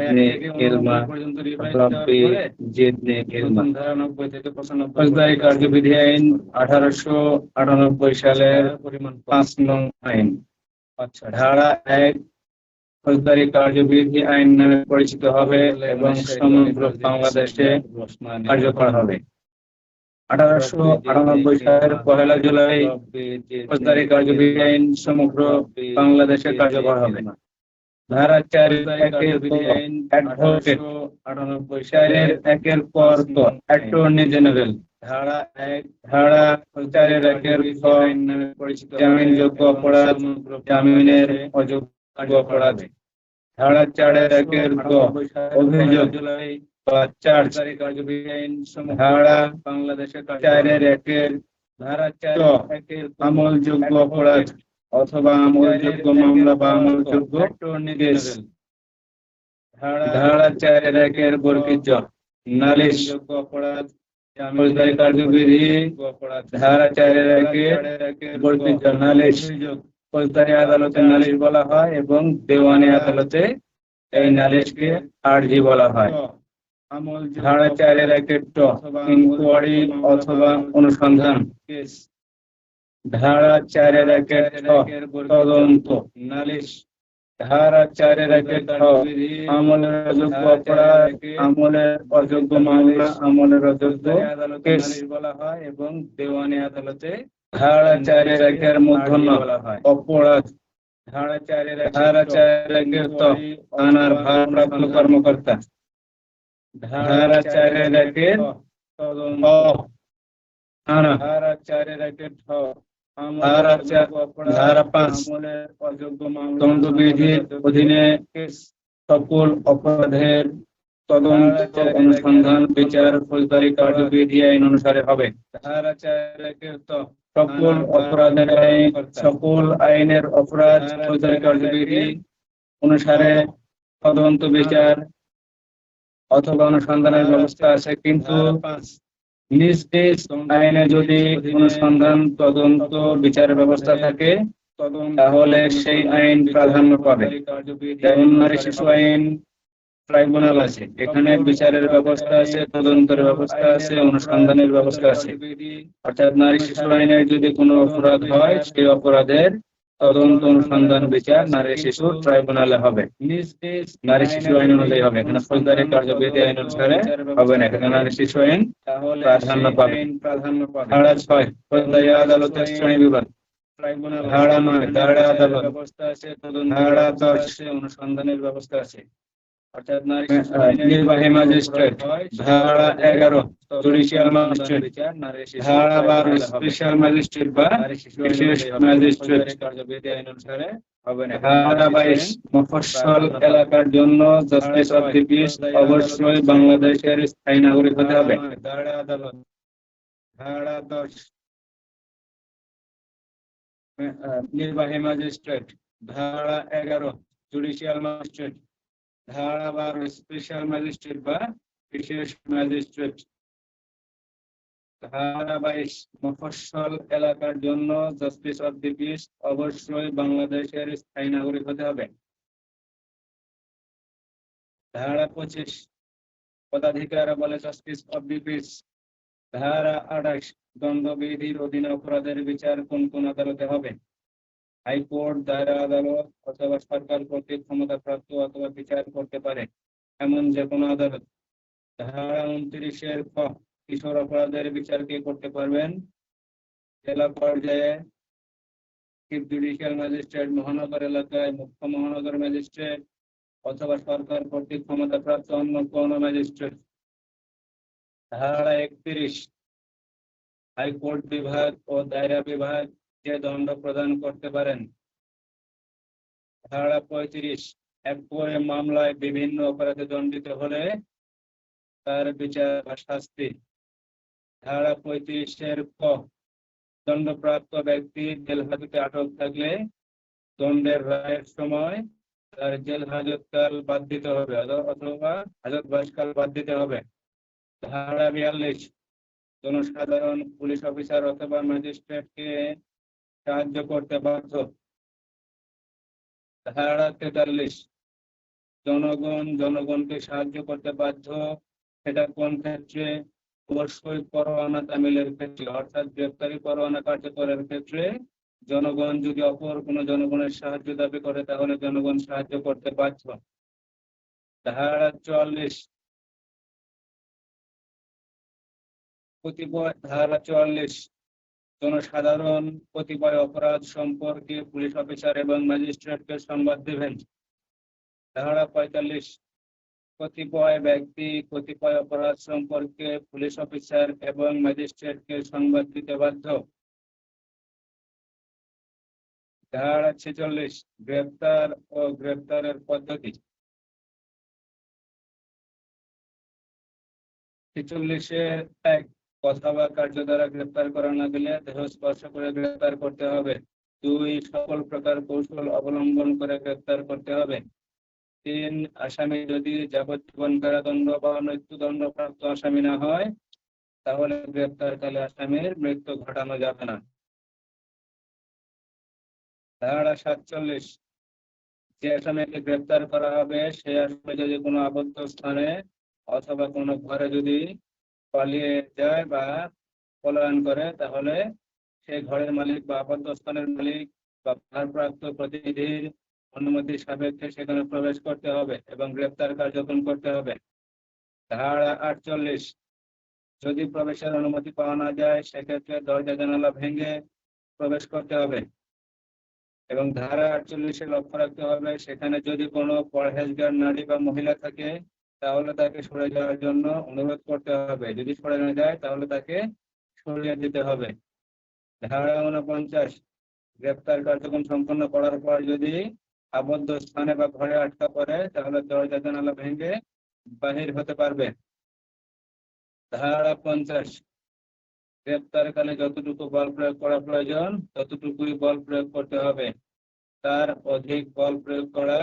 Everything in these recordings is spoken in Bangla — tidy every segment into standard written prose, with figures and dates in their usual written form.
জিদনে ইলমা রব্বি জিদনে ইলমা। ফৌজদারি কার্যবিধি আইন 1898 সালের 5 নং আইন। ধারা 1 ফৌজদারি কার্যবিধি আইন নামে পরিচিত হবে এবং সমগ্র বাংলাদেশে কার্যকর হবে। 1898 সালের 1 জুলাই ফৌজদারি কার্যবিধি আইন সমগ্র বাংলাদেশে কার্যকর হবে। ধারা 4 একের পর অ্যাটর্নি জেনারেল। ধারা 4 একের ক জামিনযোগ্য অপরাধ, জামিনের অযোগ্য অপরাধ। ধারা 4 একের গ অভিযোগ বা চার্জ। ধারা 4 একের আমলযোগ্য অপরাধ অথবা আমলযোগ্য মামলা বা আমলযোগ্য কেস। ধারা 4 একের বর্গীজ নালিশ অপরাধ, ফৌজদারি কার্যবিধি। ধারা 4 একের বর্গীজ নালিশ ফৌজদারি আদালতে নালিশ বলা হয় এবং দেওয়ানি আদালতে এই নালিশকে আরজি বলা হয়। ধারা 4 একের ট ইনকোয়ারি অথবা অনুসন্ধান। ধারা 4 একের ছ তদন্ত নালিশ। ধারা 4 একের ছ আমলের অযোগ্য অপরাধ, আমলের অযোগ্য মামলা, আমলের অযোগ্য কেস বলা হয় এবং দেওয়ানি আদালতে। ধারা 4 একের মূর্ধন্য অপরাধ। ধারা 4 একের ত থানার ভারপ্রাপ্ত কর্মকর্তা। ধারা 4 একের থানা। ধারা 4 একের ঠ ধারা 5 দণ্ডবিধির অধীনে সকল অপরাধের তদন্ত, অনুসন্ধান, বিচার ফৌজদারি কার্যবিধি আইন অনুসারে হবে। ধারা 4 একের ত সকল অপরাধের আইন, সকল আইনের অপরাধ ফৌজদারি কার্যবিধি অনুসারে তদন্ত, বিচার অথবা অনুসন্ধানের ব্যবস্থা আছে, কিন্তু নিজ নিজ আইনে যদি অনুসন্ধান, তদন্ত, বিচারের ব্যবস্থা থাকে তাহলে সেই আইন প্রাধান্য পাবে। যেমন নারী শিশু আইন ট্রাইব্যুনাল আছে, এখানে বিচারের ব্যবস্থা আছে, তদন্তের ব্যবস্থা আছে, অনুসন্ধানের ব্যবস্থা আছে। অর্থাৎ নারী শিশু আইনের যদি কোনো অপরাধ হয় সেই অপরাধের তদন্ত, অনুসন্ধান, বিচার নারী শিশু ট্রাইব্যুনালে হবে, নারী শিশু আইন অনুযায়ী হবে। এখানে ফৌজদারি কার্যবিধি আইন অনুসারে হবে না, এখানে নারী শিশু আইন প্রাধান্য পাবে। ধারা 6 ফৌজদারি আদালতের শ্রেণীবিভাগ। ধারা 9 দায়রা আদালত ব্যবস্থা আছে, ধারা 10 অনুসন্ধানের ব্যবস্থা আছে। অর্থাৎ নির্বাহী ম্যাজিস্ট্রেট। ধারা 11 জুডিশিয়াল ম্যাজিস্ট্রেট। ধারা 12 স্পেশাল ম্যাজিস্ট্রেট বা বিশেষ ম্যাজিস্ট্রেট কার্যবিধি আইন অনুসারে হবে না। ধারা 22 মফস্বল এলাকার জন্য জাস্টিস অফ দি পিস অবশ্যই বাংলাদেশের স্থায়ী নাগরিক হতে হবে। দায়রা আদালত। ধারা 10 নির্বাহী ম্যাজিস্ট্রেট। ধারা 11 জুডিশিয়াল ম্যাজিস্ট্রেট। ধারা 12 স্পেশাল ম্যাজিস্ট্রেট বা বিশেষ ম্যাজিস্ট্রেট। ধারা 22 মফস্বল এলাকার জন্য জাস্টিস অফ দি পিস অবশ্যই বাংলাদেশের স্থায়ী নাগরিক হতে হবে। ধারা 25 পদাধিকার বলে জাস্টিস অফ দি পিস। ধারা 28 দণ্ডবিধির অধীনে অপরাধের বিচার কোন কোন আদালতে হবে? হাইকোর্ট, দায়রা আদালত অথবা সরকার কর্তৃক ক্ষমতাপ্রাপ্ত অথবা বিচার করতে পারে এমন যে কোনো আদালত। ধারা 29 ক কিশোর অপরাধের বিচার কে করতে পারবেন? জেলা পর্যায়ে চিফ জুডিশিয়াল ম্যাজিস্ট্রেট, মহানগর এলাকায় মুখ্য মহানগর ম্যাজিস্ট্রেট অথবা সরকার কর্তৃক ক্ষমতাপ্রাপ্ত অন্য কোন ম্যাজিস্ট্রেট। ধারা 31 হাইকোর্ট বিভাগ ও দায়রা বিভাগ যে দণ্ড প্রদান করতে পারেন। ধারা 35 একই মামলায় বিভিন্ন অপরাধে দণ্ডিত হলে তার বিচার বা শাস্তি। ধারা 35 ক দণ্ডপ্রাপ্ত ব্যক্তি জেল হাজতে আটক থাকলে দণ্ডের রায়ের সময় তার জেল হাজতকাল বাদ দিতে হবে অথবা হাজতবাসকাল বাদ দিতে হবে। ধারা 42 জনসাধারণ পুলিশ অফিসার অথবা ম্যাজিস্ট্রেটকে সাহায্য করতে বাধ্য। ধারা 43 জনগণ জনগণকে সাহায্য করতে বাধ্য, সেটা কোন ক্ষেত্রে? অবশ্যই পরোয়ানা তামিলের ক্ষেত্রে, অর্থাৎ গ্রেপ্তারি পরোয়ানা কার্যকরের ক্ষেত্রে জনগণ যদি অপর কোনো জনগণের সাহায্য দাবি করে তাহলে জনগণ সাহায্য করতে বাধ্য। ধারা 44 কতিপয় ধারা 44 জনসাধারণ কতিপয় অপরাধ সম্পর্কে পুলিশ অফিসার এবং ম্যাজিস্ট্রেটকে সংবাদ দেবেন। ধারা 45 কতিপয় ব্যক্তি কতিপয় অপরাধ সম্পর্কে পুলিশ অফিসার এবং ম্যাজিস্ট্রেটকে সংবাদ দিতে বাধ্য। ধারা 46 গ্রেপ্তার ও গ্রেপ্তারের পদ্ধতি। 46-1 কথা বা কার্য দ্বারা গ্রেপ্তার করা না গেলে দেহ স্পর্শ করে গ্রেপ্তার করতে হবে। 2 সকল প্রকার কৌশল অবলম্বন করে গ্রেপ্তার করতে হবে। 3 আসামি যদি যাবজ্জীবন কারাদণ্ড বা মৃত্যুদণ্ডপ্রাপ্ত আসামি না হয় তাহলে গ্রেপ্তারকালে আসামির মৃত্যু ঘটানো যাবে না। ধারা 47 যে আসামিকে গ্রেপ্তার করা হবে সে আসামি যদি কোনো আবদ্ধ স্থানে অথবা কোনো ঘরে যদি পালিয়ে যায় বা পলায়ন করে তাহলে সে ঘরের মালিক বা আবদ্ধ স্থানের মালিক বা ভারপ্রাপ্ত প্রতিনিধির অনুমতি সাপেক্ষে সেখানে প্রবেশ করতে হবে এবং গ্রেপ্তার কার্যক্রম করতে হবে। ধারা 48 যদি প্রবেশের অনুমতি পাওয়া না যায় সেক্ষেত্রে দরজা জানালা ভেঙে প্রবেশ করতে হবে। এবং ধারা 48-এ লক্ষ্য রাখতে হবে সেখানে যদি কোনো পরহেজগার নারী বা মহিলা থাকে তাহলে তাকে সরে যাওয়ার জন্য অনুরোধ করতে হবে, যদি সরে না যায় তাহলে তাকে সরিয়ে দিতে হবে। ধারা 49 গ্রেপ্তার কার্যক্রম সম্পন্ন করার পর যদি আবদ্ধ স্থানে বা ঘরে আটকা পড়ে তাহলে দরজা জানালা ভেঙে বাহির হতে পারবে। ধারা 50 গ্রেপ্তারকালে যতটুকু বল প্রয়োগ করা প্রয়োজন ততটুকুই বল প্রয়োগ করতে হবে, তার অধিক বল প্রয়োগ করা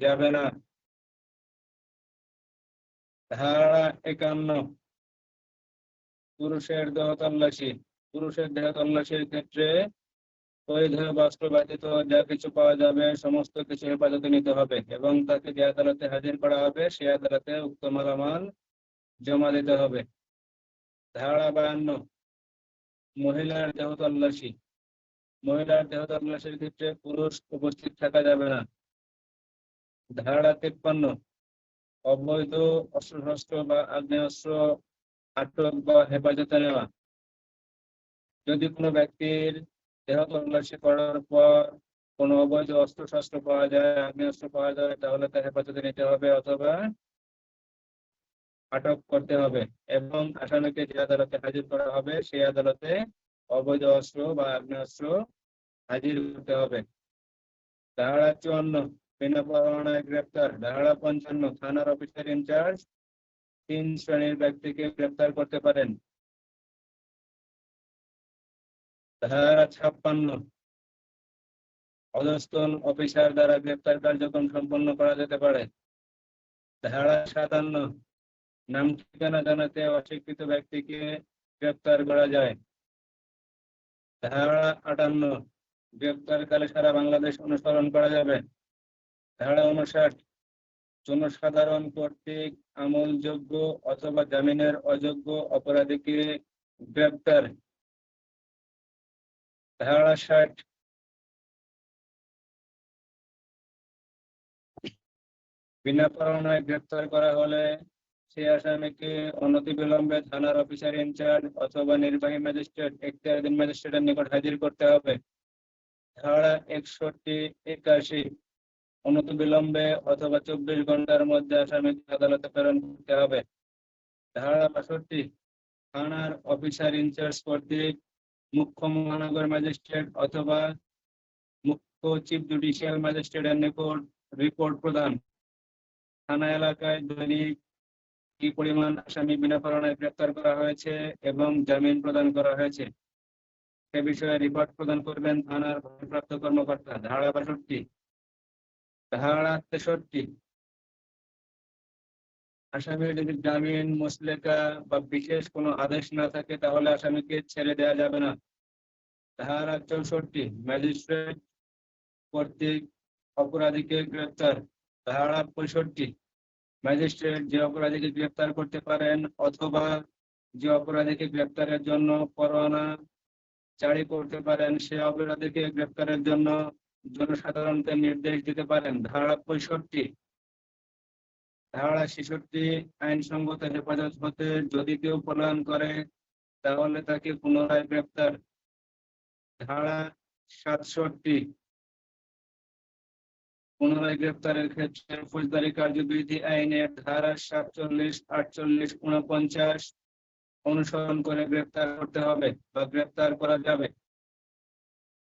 যাবে না। ধারা 51 পুরুষের দেহ তল্লাশি। পুরুষের দেহ তল্লাশির ক্ষেত্রে বৈধ বস্ত্র ব্যতীত যা কিছু পাওয়া যাবে সমস্ত কিছু হেফাজতে নিতে হবে এবং তাকে যে আদালতে হাজির করা হবে সে আদালতে উক্ত মালামাল জমা দিতে হবে। ধারা 52 মহিলার দেহ তল্লাশি। মহিলার দেহ তল্লাশির ক্ষেত্রে পুরুষ উপস্থিত থাকা যাবে না। ধারা 53 অবৈধ অস্ত্রশস্ত্র বা আগ্নেয়াস্ত্র আটক বা হেফাজতে নেওয়া। যদি কোনো ব্যক্তির দেহ তল্লাশি করার পর কোনো অবৈধ অস্ত্রশস্ত্র পাওয়া যায়, আগ্নেয়াস্ত্র পাওয়া যায় তাহলে তা হেফাজতে নিতে হবে অথবা আটক করতে হবে এবং আসামিকে যে আদালতে হাজির করা হবে সেই আদালতে অবৈধ অস্ত্র বা আগ্নেয়াস্ত্র হাজির করতে হবে। ধারা 54 বিনা পরোয়ানায় গ্রেপ্তার। ধারা 55 থানার অফিসার ইনচার্জ 3 শ্রেণীর ব্যক্তিকে গ্রেপ্তার করতে পারেন। ধারা 56 অধস্তন অফিসার দ্বারা গ্রেপ্তার কার্যক্রম সম্পন্ন করা যেতে পারে। ধারা 57 নাম ঠিকানা জানাতে অস্বীকৃত ব্যক্তিকে গ্রেপ্তার করা যায়। ধারা 58 গ্রেপ্তারকালে সারা বাংলাদেশ অনুসরণ করা যাবে। ধারা 59 জনসাধারণ কর্তৃক আমলযোগ্য অথবা জামিনের অযোগ্য অপরাধীকে গ্রেপ্তার। ধারা 60 বিনা পরোয়ানায় গ্রেপ্তার করা হলে সে আসামিকে অনতিবিলম্বে থানার অফিসার ইনচার্জ অথবা নির্বাহী ম্যাজিস্ট্রেট এখতিয়ারুদ্দিন ম্যাজিস্ট্রেটের নিকট হাজির করতে হবে। ধারা 61-81 অনতিবিলম্বে অথবা 24 ঘন্টার মধ্যে আসামিকে আদালতে প্রেরণ করতে হবে। ধারা 62 থানার অফিসার ইনচার্জ কর্তৃক মুখ্য মহানগর ম্যাজিস্ট্রেট অথবা মুখ্য চিফ জুডিশিয়াল ম্যাজিস্ট্রেটের নিকট রিপোর্ট প্রদান। থানা এলাকায় দৈনিক কি পরিমাণ আসামি বিনা পরোয়ানায় গ্রেপ্তার করা হয়েছে এবং জামিন প্রদান করা হয়েছে সে বিষয়ে রিপোর্ট প্রদান করবেন থানার ভারপ্রাপ্ত কর্মকর্তা। ধারা 62 ধারা 63 আসামির যদি জামিন মুচলেকা বা বিশেষ কোনো আদেশ না থাকে তাহলে আসামিকে ছেড়ে দেওয়া যাবে না। ধারা 64 ম্যাজিস্ট্রেট কর্তৃক অপরাধীকে গ্রেপ্তার। ধারা 65, ম্যাজিস্ট্রেট যে অপরাধীকে গ্রেপ্তার করতে পারেন অথবা যে অপরাধীকে গ্রেপ্তারের জন্য পরোয়ানা জারি করতে পারেন সে অপরাধীকে গ্রেপ্তারের জন্য জনসাধারণকে নির্দেশ দিতে পারেন। ধারা 65। ধারা 66, আইনসঙ্গত হেফাজত হতে যদি কেউ পলায়ন করে তাহলে তাকে পুনরায় গ্রেপ্তার। ধারা 67, পুনরায় গ্রেপ্তারের ক্ষেত্রে ফৌজদারি কার্যবিধি আইনের ধারা 47, 48, 49 অনুসরণ করে গ্রেপ্তার করতে হবে বা গ্রেপ্তার করা যাবে।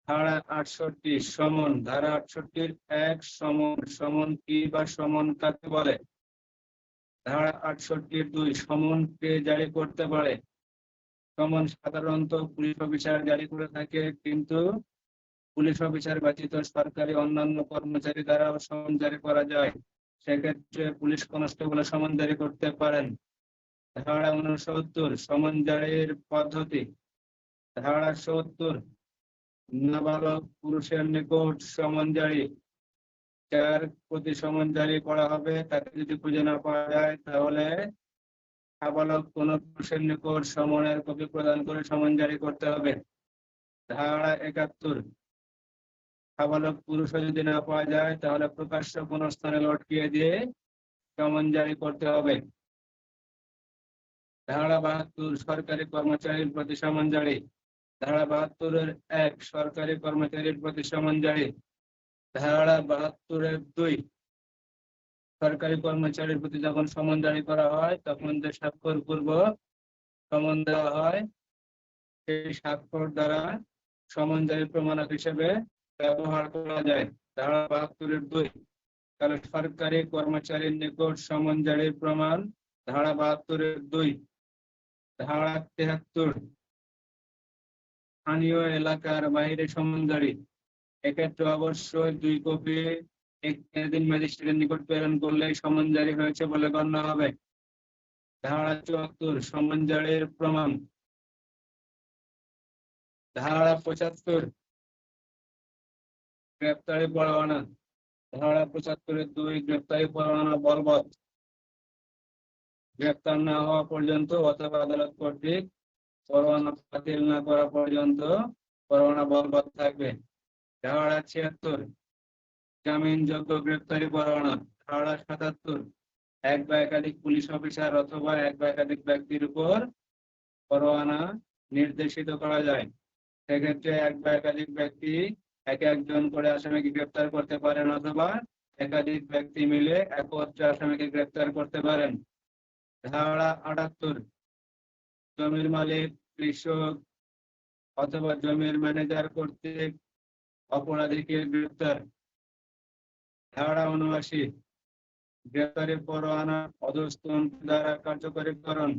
ধারা 68, সমন। ধারা 68 1, সমন। সমন কি বা সমন কাকে বলে? ধারা 68 2, সমন কে জারি করতে পারে? সমন সাধারণত পুলিশ অফিসার জারি করে থাকে, কিন্তু পুলিশ অফিসার ব্যতীত সরকারি অন্যান্য কর্মচারী দ্বারাও সমন জারি করা যায়। সেক্ষেত্রে পুলিশ কনস্টেবল সমন জারি করতে পারেন। ধারা 69, সমন জারির পদ্ধতি। ধারা 70, নাবালক পুরুষের নিকট সমন জারি। যার প্রতি সমন জারি করা হবে তাকে যদি খুঁজে না পাওয়া যায় তাহলে নাবালক কোন পুরুষের নিকট সমনের কপি প্রদান করে সমন জারি করতে হবে। ধারা 71, নাবালক পুরুষও যদি না পাওয়া যায় তাহলে প্রকাশ্য কোন স্থানে লটকিয়ে দিয়ে সমন জারি করতে হবে। ধারা 72, সরকারি কর্মচারীর প্রতি সমন জারি। ধারা 72 1, সরকারি কর্মচারীর প্রতি সমন জারি। ধারা 72 2, সরকারি কর্মচারীর প্রতি যখন সমন জারি করা হয় তখন যে স্বাক্ষর পূর্বক সমন দেওয়া হয় সেই স্বাক্ষর দ্বারা সমন জারির প্রমাণক হিসেবে ব্যবহার করা যায়। ধারা 72 2, তাহলে সরকারি কর্মচারীর নিকট সমন জারির প্রমাণ। ধারা 72 2। ধারা 73, স্থানীয় এলাকার বাইরে সমন জারি। এক্ষেত্রে অবশ্যই 2 কপি একদিন ম্যাজিস্ট্রেটের নিকট প্রেরণ করলে সমন জারি হয়েছে বলে গণ্য হবে। ধারা 74, সমন জারির প্রমাণ। ধারা 75, গ্রেপ্তারি পরোয়ানা। ধারা 75 2, গ্রেপ্তারি পরোয়ানা বলবৎ। গ্রেপ্তার না হওয়া পর্যন্ত অথবা আদালত কর্তৃক পরোয়ানা বাতিল না করা পর্যন্ত পরোয়ানা বলবৎ থাকবে। ধারা 76, জামিনযোগ্য গ্রেপ্তারি পরোয়ানা। ধারা 77, এক বা একাধিক পুলিশ অফিসার অথবা এক বা একাধিক ব্যক্তির উপর পরোয়ানা নির্দেশিত করা যায়। সেক্ষেত্রে এক বা একাধিক ব্যক্তি এক একজন করে আসামিকে গ্রেপ্তার করতে পারেন অথবা একাধিক ব্যক্তি মিলে একত্রে আসামিকে গ্রেপ্তার করতে পারেন। ধারা 78, জমির মালিক, কৃষক অথবা জমির ম্যানেজার কর্তৃক অপরাধীকে গ্রেপ্তার। ধারা 79, গ্রেপ্তারি পরোয়ানা অধস্তন দ্বারা কার্যকরীকরণ।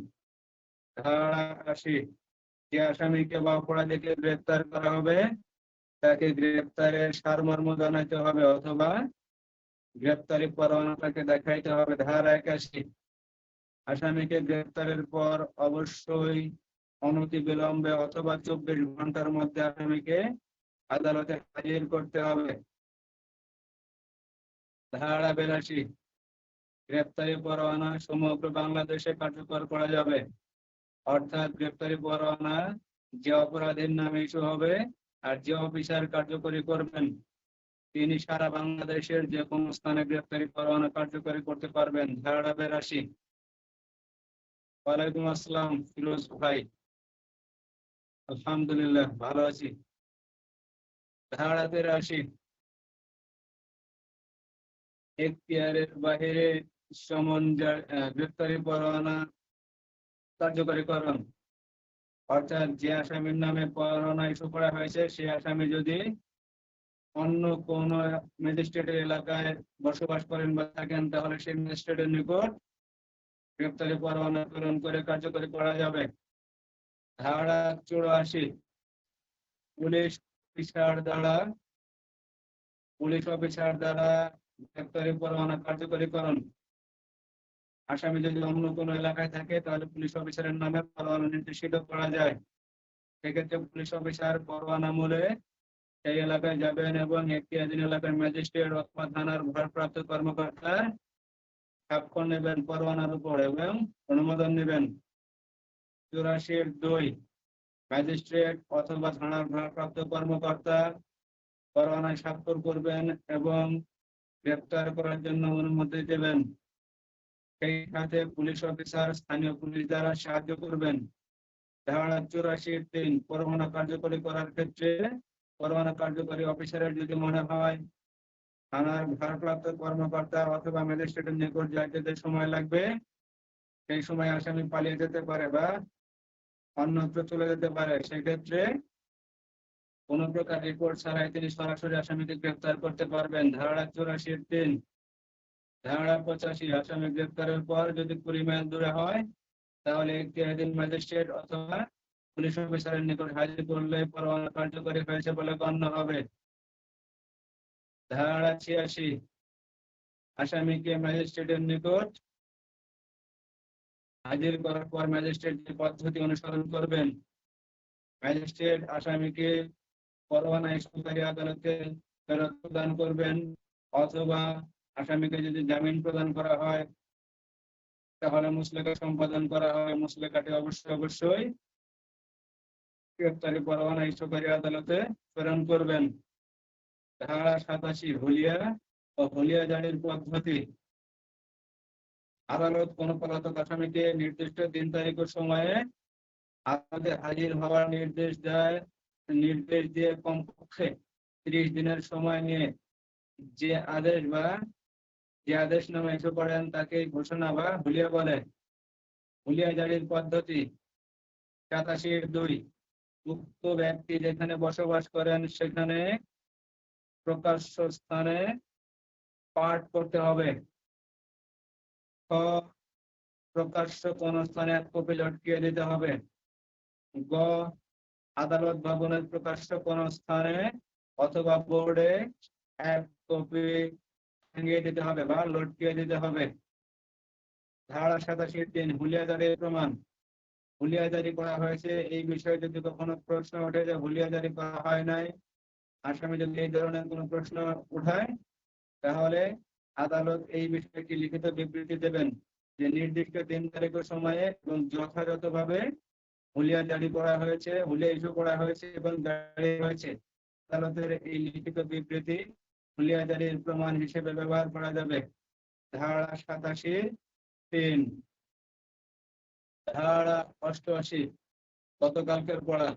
ধারা 80, যে আসামিকে বা অপরাধীকে গ্রেপ্তার করা হবে তাকে গ্রেপ্তারের সারমর্ম জানাইতে হবে অথবা গ্রেপ্তারি পরোয়ানা তাকে দেখাইতে হবে। ধারা 81, আসামিকে গ্রেপ্তারের পর অবশ্যই অনতিবিলম্বে অথবা 24 ঘন্টার মধ্যে আসামিকে আদালতে হাজির করতে হবে। ধারা 82, গ্রেপ্তারি পরোয়ানা সমগ্র বাংলাদেশে কার্যকর করা যাবে। অর্থাৎ গ্রেপ্তারি পরোয়ানা যে অপরাধীর নামে ইস্যু হবে আর যে অফিসার কার্যকরী করবেন তিনি সারা বাংলাদেশের যে কোনো স্থানে গ্রেপ্তারি পরোয়ানা কার্যকরী করতে পারবেন। ধারা 82। ওয়ালাইকুম আসসালাম ফিরোজ ভাই, আলহামদুলিল্লাহ ভালো আছি। ধারা 83, এখতিয়ারের বাহিরে সমন গ্রেপ্তারি পরোয়ানা কার্যকরীকরণ। অর্থাৎ যে আসামির নামে পরোয়ানা ইস্যু করা হয়েছে সে আসামি যদি অন্য কোন ম্যাজিস্ট্রেটের এলাকায় বসবাস করেন বা থাকেন তাহলে সেই ম্যাজিস্ট্রেটের নিকট গ্রেপ্তারি পরোয়ানা প্রেরণ করে কার্যকরী করা যাবে। ধারা 84, পুলিশ অফিসার দ্বারা গ্রেপ্তারি পরোয়ানা কার্যকরীকরণ। আসামি যদি অন্য কোনো এলাকায় থাকে তাহলে পুলিশ অফিসারের নামে পরোয়ানা নির্দেশিত করা যায়। সেক্ষেত্রে পুলিশ অফিসার পরোয়ানা মূলে সেই এলাকায় যাবেন এবং এখতিয়ারধীন এলাকার ম্যাজিস্ট্রেট অথবা থানার ভারপ্রাপ্ত কর্মকর্তার স্বাক্ষর নেবেন পরোয়ানার উপর এবং অনুমোদন নেবেন। 84-2 ম্যাজিস্ট্রেট অথবা থানার ভারপ্রাপ্ত কর্মকর্তা পরোয়ানায় স্বাক্ষর করবেন এবং গ্রেপ্তার করার জন্য অনুমতি দেবেন। সেই সাথে পুলিশ অফিসার স্থানীয় পুলিশ দ্বারা সাহায্য করবেন। ধারা 84-3 পরোয়ানা কার্যকরী করার ক্ষেত্রে পরোয়ানা কার্যকরী অফিসারের যদি মনে হয় থানার ভারপ্রাপ্ত কর্মকর্তা অথবা ম্যাজিস্ট্রেটের নিকট যাইতে সময় লাগবে, সেই সময় আসামি পালিয়ে যেতে পারে বা অন্যত্র চলে যেতে পারে, সেক্ষেত্রে কোন প্রকার রিপোর্ট ছাড়াই তিনি সরাসরি আসামিকে গ্রেপ্তার করতে পারবেন। ধারা 84-3। ধারা 85 আসামি গ্রেপ্তারের পর যদি 20 মাইল দূরে হয় তাহলে এখতিয়ারধীন ম্যাজিস্ট্রেট অথবা পুলিশ অফিসারের নিকট হাজির করলে পরোয়ানা কার্যকরী হয়েছে বলে গণ্য হবে। ধারা 86 আসামিকে ম্যাজিস্ট্রেটের নিকট হাজির করার পর ম্যাজিস্ট্রেট যে পদ্ধতি অনুসরণ করবেন, ম্যাজিস্ট্রেট আসামিকে পরোয়ানা ইস্যুকারী আদালতে ফেরত প্রদান করবেন অথবা আসামিকে যদি জামিন প্রদান করা হয় তাহলে মুসলেকা সম্পাদন করা হয়। মুসলেকাটি অবশ্যই গ্রেপ্তারি পরোয়ানা ইস্যুকারী আদালতে প্রেরণ করবেন। ধারা 87 হুলিয়া ও হুলিয়া জারির পদ্ধতি। আদালত কোন পলাতক আসামিকে নির্দিষ্ট দিন তারিখ ও সময়ে আদালতে হাজির হওয়ার নির্দেশ দিয়ে কমপক্ষে 30 দিনের সময় নিয়ে যে আদেশনামা ইস্যু করেন তাকে ঘোষণা বা হুলিয়া বলে। হুলিয়া জারির পদ্ধতি। 87-2 উক্ত ব্যক্তি যেখানে বসবাস করেন সেখানে প্রকাশ্য স্থানে পাঠ করতে হবে। প্রকাশ্য কোন স্থানে এক কপি লটকিয়ে দিতে হবে। গ আদালত ভবনের প্রকাশ্য কোন স্থানে অথবা বোর্ডে এক কপি টাঙিয়ে দিতে হবে বা লটকিয়ে দিতে হবে। ধারা 87-3 হুলিয়া জারির প্রমাণ। হুলিয়া জারি করা হয়েছে এই বিষয়ে যদি কখনো প্রশ্ন ওঠে যে হুলিয়া জারি করা হয় নাই, আসামি যদি এই ধরনের কোনো প্রশ্ন উঠায় তাহলে আদালত এই বিষয়ে একটি লিখিত বিবৃতি দেবেন যে নির্দিষ্ট দিন তারিখ ও সময়ে এবং যথাযথভাবে হুলিয়া জারি করা হয়েছে, হুলিয়া ইস্যু করা হয়েছে এবং জারি হয়েছে। আদালতের এই লিখিত বিবৃতি হুলিয়া জারির প্রমাণ হিসেবে ব্যবহার করা যাবে। ধারা 87-3। ধারা 88 গতকালকের পড়া।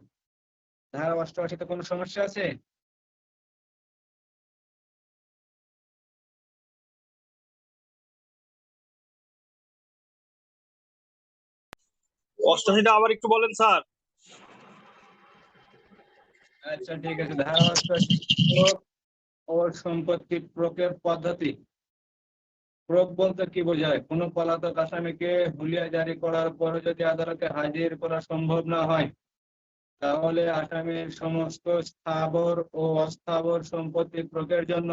ধারা 88-তে কোনো সমস্যা আছে? অষ্টাশিটা আবার একটু বলেন স্যার। আচ্ছা ঠিক আছে। ধারা 88 ও সম্পত্তি প্রয়োগের পদ্ধতি। প্রয়োগ বলতে কি বোঝায়? কোন পলাতক আসামিকে হুলিয়া জারি করার পরে যদি আদালতে হাজির করা সম্ভব না হয় তাহলে আসামির সমস্ত স্থাবর ও অস্থাবর সম্পত্তি প্রয়োগের জন্য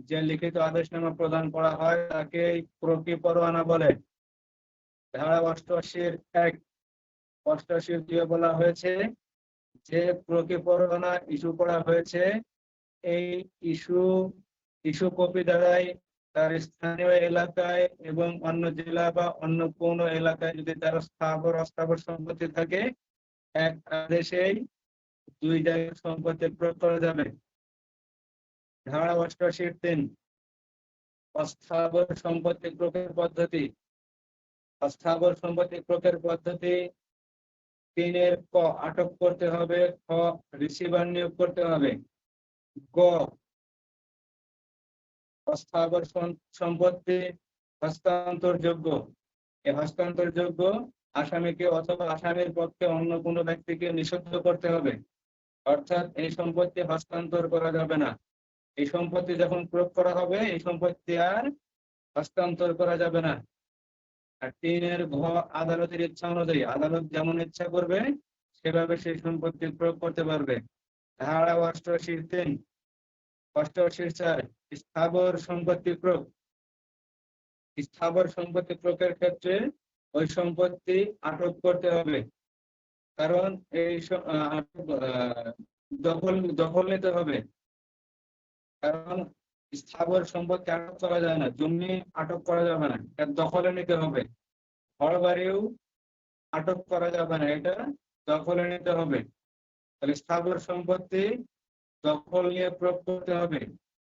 যে লিখিত আদেশনামা প্রদান করা হয় তাকে প্রয়োগী পরোয়ানা বলে। ধারা 88-1 88-2 বলা হয়েছে যে প্রয়োগী পরোয়ানা ইস্যু করা হয়েছে এই ইস্যু কপি দ্বারাই তার স্থানীয় এলাকায় এবং অন্য জেলা বা অন্য কোন এলাকায় যদি তার স্থাবর অস্থাবর সম্পত্তি থাকে এক আদেশেই 2 জায়গার সম্পত্তি প্রয়োগ করা যাবে। ধারা 88-3 অস্থাবর সম্পত্তি প্রয়োগের পদ্ধতি। অস্থাবর সম্পত্তি প্রয়োগের পদ্ধতি 3 ক আটক করতে হবে, খ রিসিভার নিয়োগ করতে হবে, গ অস্থাবর সম্পত্তি হস্তান্তরযোগ্য। এই হস্তান্তরযোগ্য আসামিকে অথবা আসামির পক্ষে অন্য কোনো ব্যক্তিকে নিষিদ্ধ করতে হবে, অর্থাৎ এই সম্পত্তি হস্তান্তর করা যাবে না। এই সম্পত্তি যখন প্রয়োগ করা হবে এই সম্পত্তি আর হস্তান্তর করা যাবে না। আর 3 ঘ আদালতের ইচ্ছা অনুযায়ী আদালত যেমন ইচ্ছা করবে সেভাবে সেই সম্পত্তি প্রয়োগ করতে পারবে। ধারা 88-3 88-4 স্থাবর সম্পত্তি প্রয়োগ। স্থাবর সম্পত্তি প্রয়োগের ক্ষেত্রে ওই সম্পত্তি আটক করতে হবে, কারণ এই দখল নিতে হবে, কারণ স্থাবর সম্পদকে আটক করা যায় না, জমি আটক করা যাবে না, এটা দখলে নিতে হবে। ঘর বাড়িও আটক করা যাবে না, এটা দখলে নিতে হবে। তাহলে স্থাবর সম্পত্তি দখল নিয়ে প্রয়োগ করতে হবে,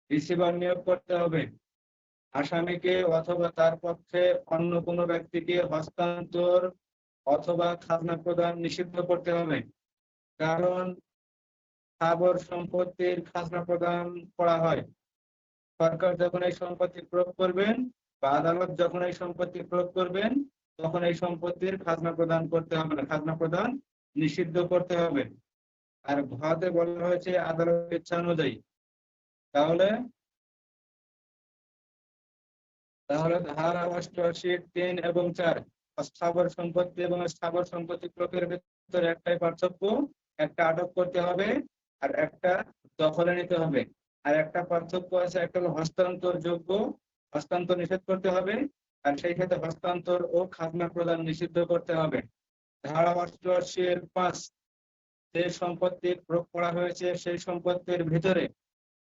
রিসিভার নিয়োগ করতে হবে, আসামিকে অথবা তার পক্ষে অন্য কোনো ব্যক্তিকে হস্তান্তর অথবা খাজনা প্রদান নিষিদ্ধ করতে হবে। কারণ স্থাবর সম্পত্তির খাজনা প্রদান করা হয়, সরকার যখন এই সম্পত্তি প্রয়োগ করবেন বা আদালত যখন এই সম্পত্তি প্রয়োগ করবেন, তখন এই সম্পত্তির খাজনা প্রদান করতে হবে না, খাজনা প্রদান নিষিদ্ধ করতে হবে। আর ঘতে বলা হয়েছে আদালতের ইচ্ছা অনুযায়ী। তাহলে তাহলে ধারা 88 3 এবং 4 স্থাবর সম্পত্তি এবং স্থাবর সম্পত্তি প্রয়োগের ভিতরে একটাই পার্থক্য, একটা আটক করতে হবে আর একটা দখলে নিতে হবে। আর একটা পার্থক্য আছে, একটা হলো হস্তান্তর যোগ্য, হস্তান্তর নিষেধ করতে হবে, আর সেই ক্ষেত্রে হস্তান্তর ও খাজনা প্রদান নিষিদ্ধ করতে হবে। ধারা 88-5 যে সম্পত্তি প্রয়োগ করা হয়েছে সেই সম্পত্তির ভিতরে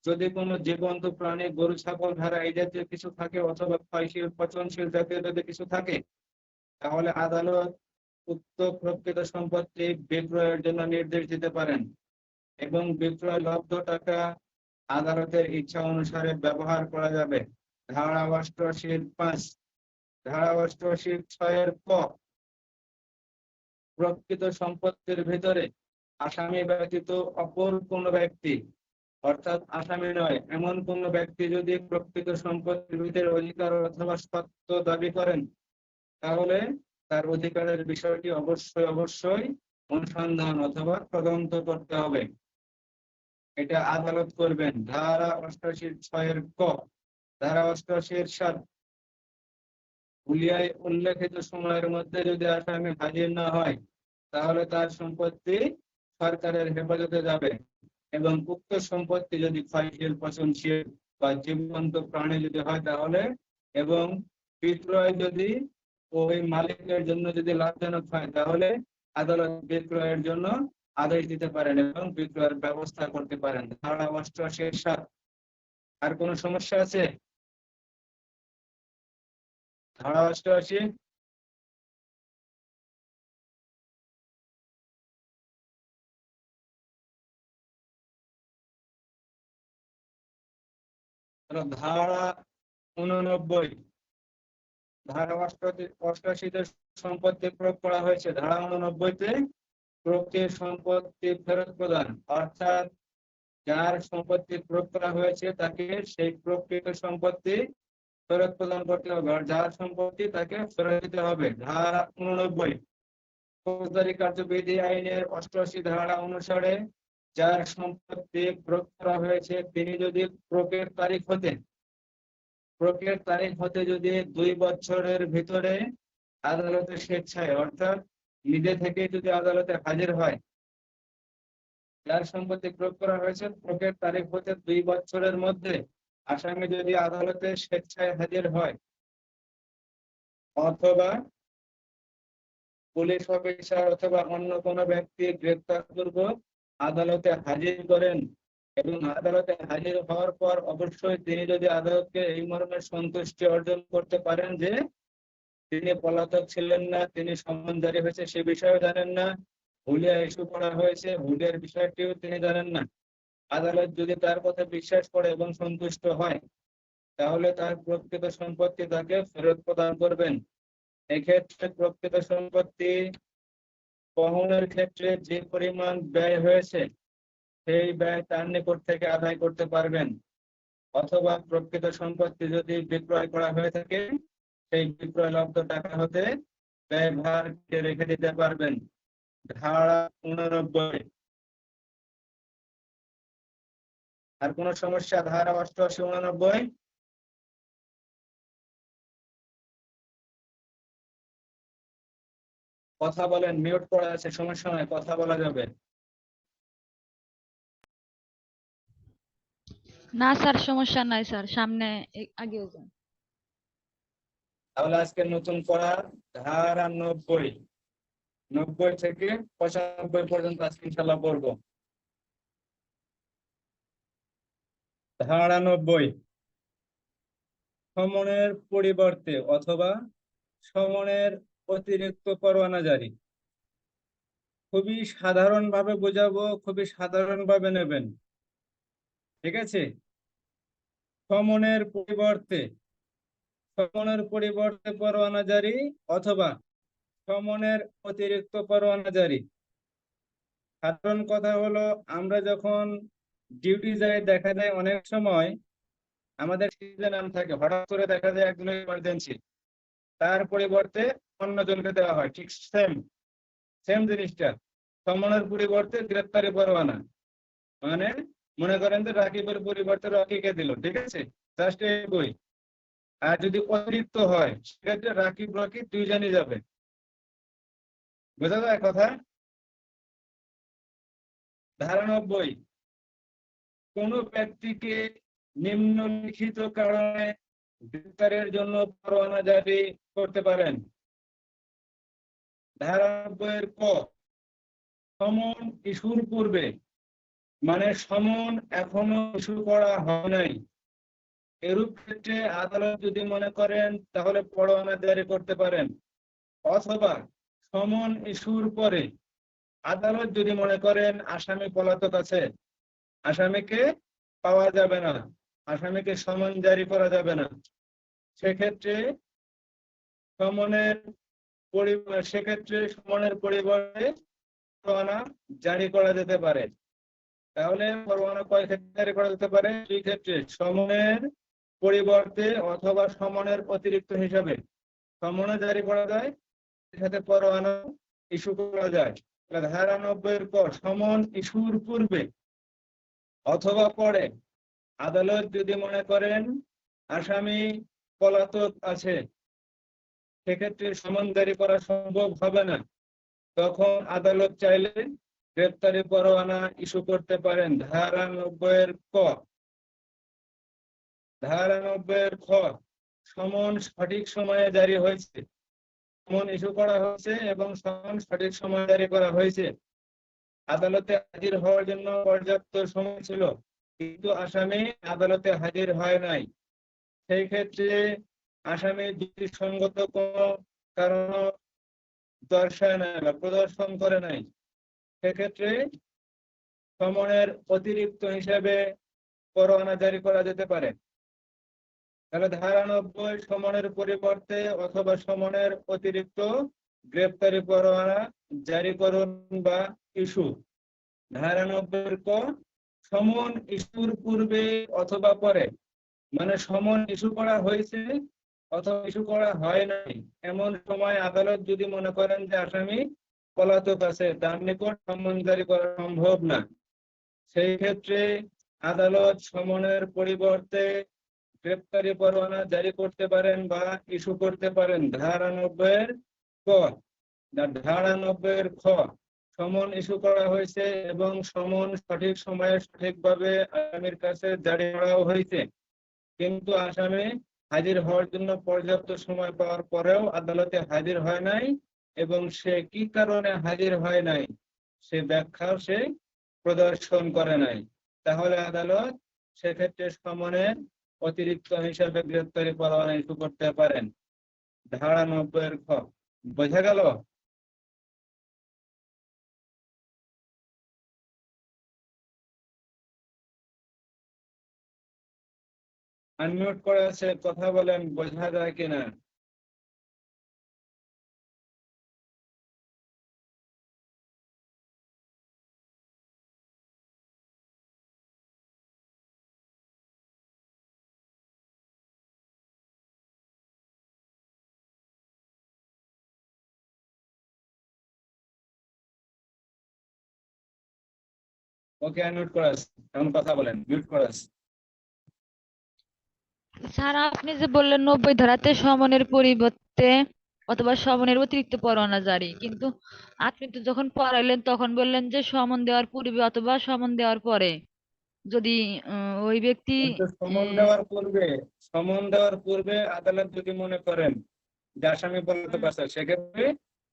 যদি কোনো জীবন্ত প্রাণী, গরু, ছাগল, ভেড়া এই জাতীয় কিছু থাকে অথবা ক্ষয়শীল পচনশীল জাতীয় যদি কিছু থাকে, তাহলে আদালত উক্ত প্রকৃত সম্পত্তি বিক্রয়ের জন্য নির্দেশ দিতে পারেন এবং বিক্রয় লব্ধ টাকা আদালতের ইচ্ছা অনুসারে ব্যবহার করা যাবে। ধারা 88-5, ধারা 88-6 প্রকৃত সম্পত্তির ভিতরে আসামি ব্যতীত অপর কোন ব্যক্তি, অর্থাৎ আসামি নয় এমন কোন ব্যক্তি যদি প্রকৃত সম্পত্তির ভিতরে অধিকার অথবা সত্ত্ব দাবি করেন, তাহলে তার অধিকারের বিষয়টি অবশ্যই অনুসন্ধান অথবা তদন্ত করতে হবে। এটা আদালত করবেন। ধারা 88-6 ধারা 88-7 হুলিয়ায় উল্লেখিত সময়ের মধ্যে যদি আসামি হাজির না হয়, তাহলে তার সম্পত্তি সরকারের হেফাজতে যাবে এবং উক্ত সম্পত্তি যদি ক্ষয়শীল, পচনশীল বা জীবন্ত প্রাণী যদি হয় তাহলে, এবং বিক্রয় যদি ওই মালিকের জন্য যদি লাভজনক হয়, তাহলে আদালত বিক্রয়ের জন্য আদেশ দিতে পারেন এবং বিক্রয়ের ব্যবস্থা করতে পারেন। ধারা 88-7। আর কোন সমস্যা আছে? ধারা 88। ধারা 89। ধারা 88-তে সম্পত্তি প্রয়োগ করা হয়েছে। ধারা 89-তে প্রকৃত সম্পত্তি ফেরত প্রদান, অর্থাৎ যার সম্পত্তি প্রয়োগ করা হয়েছে তাকে সেই প্রকৃত সম্পত্তি ফেরত প্রদান করতে হবে, আর যার সম্পত্তি তাকে ফেরত দিতে হবে। ধারা 89 ফৌজদারি কার্যবিধি আইনের 88 ধারা অনুসারে যার সম্পত্তি প্রয়োগ করা হয়েছে তিনি যদি প্রয়োগের তারিখ হতে যদি 2 বছরের ভিতরে আদালতে স্বেচ্ছায়, অর্থাৎ নিজে থেকে যদি আদালতে হাজির হয়, যার সম্পত্তি প্রয়োগ করা হয়েছে প্রয়োগের তারিখ হতে 2 বছরের মধ্যে আসামি যদি আদালতে স্বেচ্ছায় হাজির হয় অথবা পুলিশ অফিসার অথবা অন্য কোনো ব্যক্তি গ্রেপ্তারপূর্বক আদালতে হাজির করেন এবং আদালতে হাজির হওয়ার পর অবশ্যই তিনি যদি আদালতকে এই মর্মে সন্তুষ্টি অর্জন করতে পারেন যে তিনি পলাতক ছিলেন না, তিনি সমন জারি হয়েছে সে বিষয়েও জানেন না, হুলিয়া ইস্যু করা হয়েছে হুলিয়ার বিষয়টিও তিনি জানেন না, আদালত যদি তার কথা বিশ্বাস করে এবং সন্তুষ্ট হয়, তাহলে তার প্রকৃত সম্পত্তি তাকে ফেরত প্রদান করবেন। এক্ষেত্রে প্রকৃত সম্পত্তি বহনের ক্ষেত্রে যে পরিমাণ ব্যয় হয়েছে সেই ব্যয় তার নিকট থেকে আদায় করতে পারবেন, অথবা প্রকৃত সম্পত্তি যদি বিক্রয় করা হয়ে থাকে সেই বিক্রয় লব্ধ টাকা হতে ব্যয়ভার রেখে দিতে পারবেন। ধারা 89। আর কোন সমস্যা? ধারা 88-89। কথা বলেন, মিউট করা আছে, সমস্যা নয়, কথা বলা যাবে। না স্যার, সমস্যা নাই স্যার, সামনে আগেও যান। তাহলে আজকে নতুন পড়া ধারা 90 থেকে 95 পর্যন্ত আজকে ইনশাআল্লাহ পড়বো। ধারা 90, সমনের পরিবর্তে অথবা সমনের অতিরিক্ত পরোয়ানা জারি। খুবই সাধারণভাবে বোঝাবো, খুবই সাধারণভাবে নেবেন, ঠিক আছে? সমনের পরিবর্তে পরোয়ানা জারি অথবা সমনের অতিরিক্ত পরোয়ানা জারি। সাধারণ কথা হলো, আমরা যখন ডিউটি যাই দেখা যায় অনেক সময় আমাদের নাম থাকে, হঠাৎ করে দেখা যায় একজনের ইমার্জেন্সি, তার পরিবর্তে অন্যজনকে দেওয়া হয়। ঠিক সেম সেম জিনিসটা, সমনের পরিবর্তে গ্রেপ্তারি পরোয়ানা। মানে মনে করেন যে রাকিবের পরিবর্তে রকিকে দিল, ঠিক আছে, জাস্ট এই বই। আর যদি অতিরিক্ত হয় সেক্ষেত্রে রাকিব রকি দুইজনই যাবে। বোঝা যায় কথা? ধারা 90, কোন ব্যক্তিকে নিম্নলিখিত কারণে গ্রেপ্তারের জন্য পরোয়ানা জারি করতে পারেন। ধারা 90 ক, সমন ইস্যুর পূর্বে, মানে সমন এখনো ইস্যু করা হয় নাই, এরূপ ক্ষেত্রে আদালত যদি মনে করেন তাহলে পরোয়ানা জারি করতে পারেন। অথবা সমন ইস্যুর পরে আদালত যদি মনে করেন আসামি পলাতক আছে, আসামিকে পাওয়া যাবে না, আসামিকে সমন জারি করা যাবে না, সেক্ষেত্রে সমনের পরিবর্তে পরোয়ানা জারি করা যেতে পারে। তাহলে পরোয়ানা কয় ক্ষেত্রে জারি করা যেতে পারে? দুই ক্ষেত্রে, সমনের পরিবর্তে অথবা সমনের অতিরিক্ত হিসাবে সমনে জারি করা যায়, সাথে পরোয়ানা ইস্যু করা যায়। ধারা 90 ক, সমন ইস্যুর পূর্বে অথবা পরে আদালত যদি মনে করেন আসামি পলাতক আছে, সেক্ষেত্রে সমন জারি করা সম্ভব হবে না, তখন আদালত চাইলে গ্রেপ্তারি পরোয়ানা ইস্যু করতে পারেন। ধারা 90 ক। ধারা 90 খ, সমন সঠিক সময়ে জারি হয়েছে, সমন ইস্যু করা হয়েছে এবং সমন সঠিক সময়ে জারি করা হয়েছে, আদালতে হাজির হওয়ার জন্য পর্যাপ্ত সময় ছিল, কিন্তু আসামি আদালতে হাজির হয় নাই, সেই ক্ষেত্রে আসামি যুক্তিসঙ্গত কোনো কারণ দর্শায় নাই বা প্রদর্শন করে নাই, সেক্ষেত্রে সমনের অতিরিক্ত হিসেবে পরোয়ানা জারি করা যেতে পারে। তাহলে ধারা 90, সমনের পরিবর্তে অথবা সমনের অতিরিক্ত গ্রেপ্তারি পরোয়ানা জারি করুন বা ইস্যু। ধারা 90 ক, সমন ইস্যুর পূর্বে অথবা পরে, মানে সমন ইস্যু করা হয়েছে অথবা ইস্যু করা হয় নাই, এমন সময় আদালত যদি মনে করেন যে আসামি পলাতক আছে, তার নিকট সমন জারি করা সম্ভব না, সেই ক্ষেত্রে আদালত সমনের পরিবর্তে গ্রেপ্তারি পরোয়ানা জারি করতে পারেন বা ইস্যু করতে পারেন। ধারা 90 ক। ধারা 90 খ, সমন ইস্যু করা হয়েছে এবং সমন সঠিক সময়ে সঠিকভাবে আসামির কাছে জারি করা হয়েছে, কিন্তু আসামি হাজির হওয়ার জন্য পর্যাপ্ত সময় পাওয়ার পরেও আদালতে হাজির হয় নাই এবং সে কি কারণে হাজির হয় নাই সে ব্যাখ্যা সে প্রদর্শন করে নাই, তাহলে আদালত সেক্ষেত্রে সমনের অতিরিক্ত হিসাবে গ্রেপ্তারি পরোয়ানা ইস্যু করতে পারেন। ধারা 90 খ। বোঝা গেল? আনমিউট করে আছে, কথা বলেন, বোঝা যায় কিনা? ওকে, আনমিউট করে আছে, এখন কথা বলেন, মিউট করে আছে। স্যার আপনি যে বললেন 90 ধারাতে সমনের পরিবর্তে অথবা সমনের অতিরিক্ত পরোয়ানা জারি, কিন্তু আপনি তো যখন পড়াইলেন তখন বললেন যে সমন দেওয়ার পূর্বে অথবা সমন দেওয়ার পরে যদি ওই ব্যক্তি কিন্তু আহ, সমন দেওয়ার পূর্বে আদালত যদি মনে করেন যে আসামি পলাতক আছে, সেক্ষেত্রে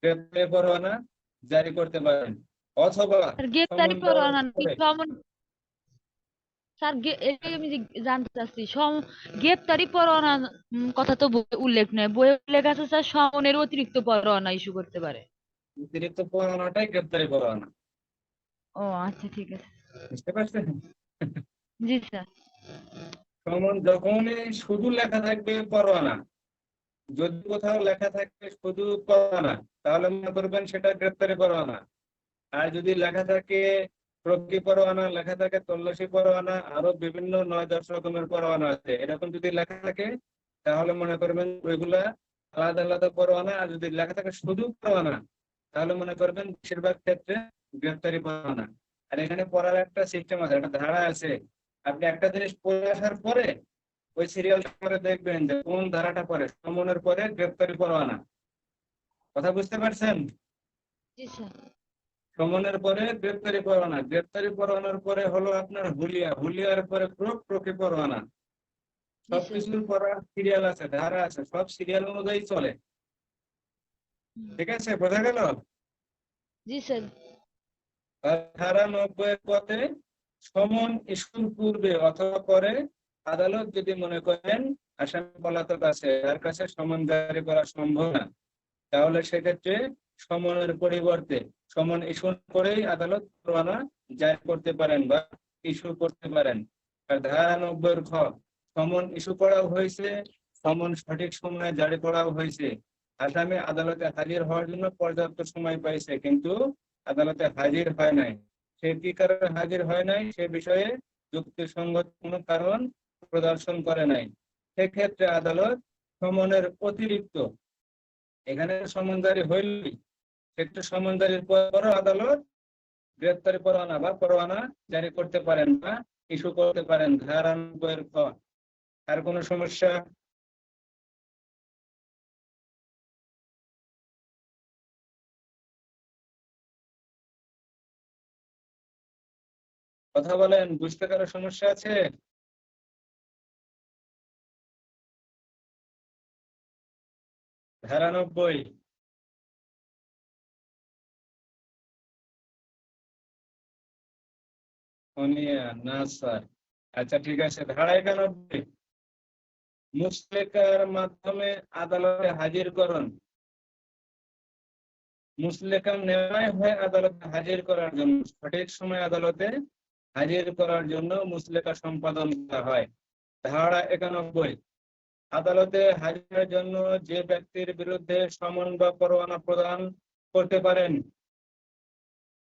গ্রেপ্তারি পরোয়ানা জারি করতে পারেন। অথবা গ্রেপ্তারি সমন দেওয়ার পরোয়ানা নাকি পরে, সমন স্যার এটাই আমি জানতে চাচ্ছি গ্রেপ্তারি পরোয়ানা কথা তো বইয়ে উল্লেখ নেই, বইয়ে উল্লেখ আছে স্যার সমনের অতিরিক্ত পরোয়ানা ইস্যু করতে পারে। অতিরিক্ত পরোয়ানাটাই গ্রেপ্তারি পরোয়ানা। ও আচ্ছা, ঠিক আছে। বুঝতে পারছেন? জি স্যার। সমন যখনই শুধু লেখা থাকবে পরোয়ানা, যদি কোথাও লেখা থাকে শুধু পরোয়ানা, তাহলে মনে করবেন সেটা গ্রেপ্তারি পরোয়ানা। আর যদি লেখা থাকে প্রক্রি পরোয়ানা, লেখা থাকে তল্লাশি পরোয়ানা, আরো বিভিন্ন 9-10 রকমের পরোয়ানা আছে, এরকম যদি লেখা থাকে তাহলে মনে করবেন ওইগুলা আলাদা আলাদা পরোয়ানা। আর যদি লেখা থাকে শুধু পরোয়ানা, তাহলে মনে করবেন বেশিরভাগ ক্ষেত্রে গ্রেপ্তারি পরোয়ানা। আর এখানে পড়ার একটা সিস্টেম আছে, একটা ধারা আছে। আপনি একটা জিনিস পড়ে আসার পরে ওই সিরিয়াল পরে দেখবেন যে কোন ধারাটা পরে সমনের পরে গ্রেপ্তারি পরোয়ানা। কথা বুঝতে পারছেন? জি স্যার। সমনের পরে গ্রেপ্তারি পরোয়ানা, গ্রেপ্তারি পরোয়ানার পরে হলো আপনার হুলিয়া, হুলিয়ার পরে প্রক্রি পরোয়ানা। জি স্যার। সবকিছুর পড়ার সিরিয়াল আছে, ধারা আছে, সব সিরিয়াল অনুযায়ী চলে। হুম। ঠিক আছে, বোঝা গেল? জি স্যার। আর ধারা 90-এর পথে সমন ইস্যুর পূর্বে অথবা পরে আদালত যদি মনে করেন আসামি পলাতক আছে, তার কাছে সমন জারি করা সম্ভব না, তাহলে সেক্ষেত্রে সমনের পরিবর্তে সমন ইস্যু করেই আদালত পরোয়ানা জারি করতে পারেন বা ইস্যু করতে পারেন। আর ধারা 90-এর খ, সমন ইস্যু করাও হয়েছে, সমন সঠিক সময়ে জারি করাও হয়েছে, আসামি আদালতে হাজির হওয়ার জন্য পর্যাপ্ত সময় পাইছে, কিন্তু আদালতে হাজির হয় নাই। সে কি কারণে হাজির হয় নাই সে বিষয়ে যুক্তিসঙ্গত কোনো কারণ প্রদর্শন করে নাই, সেক্ষেত্রে আদালত সমনের অতিরিক্ত, এখানে সমনজারি হইলেই একটু সমনজারির পরও আদালত গ্রেপ্তারি পরোয়ানা বা পরোয়ানা জারি করতে পারেন বা ইস্যু করতে পারেন। ধারা 90-এর খ। আর কোনো সমস্যা? কথা বলেন, বুঝতে কারো সমস্যা আছে? ধারা 90। সোনিয়া না স্যার। আচ্ছা ঠিক আছে, ধারা 91, মুসলেকার মাধ্যমে আদালতে হাজিরকরণ। মুসলেকা নেওয়াই হয় আদালতে হাজির করার জন্য, সঠিক সময় আদালতে হাজির করার জন্য মুসলেকা সম্পাদন করা হয়। ধারা 91, আদালতে হাজিরের জন্য যে ব্যক্তির বিরুদ্ধে সমন বা পরোয়ানা প্রদান করতে পারেন,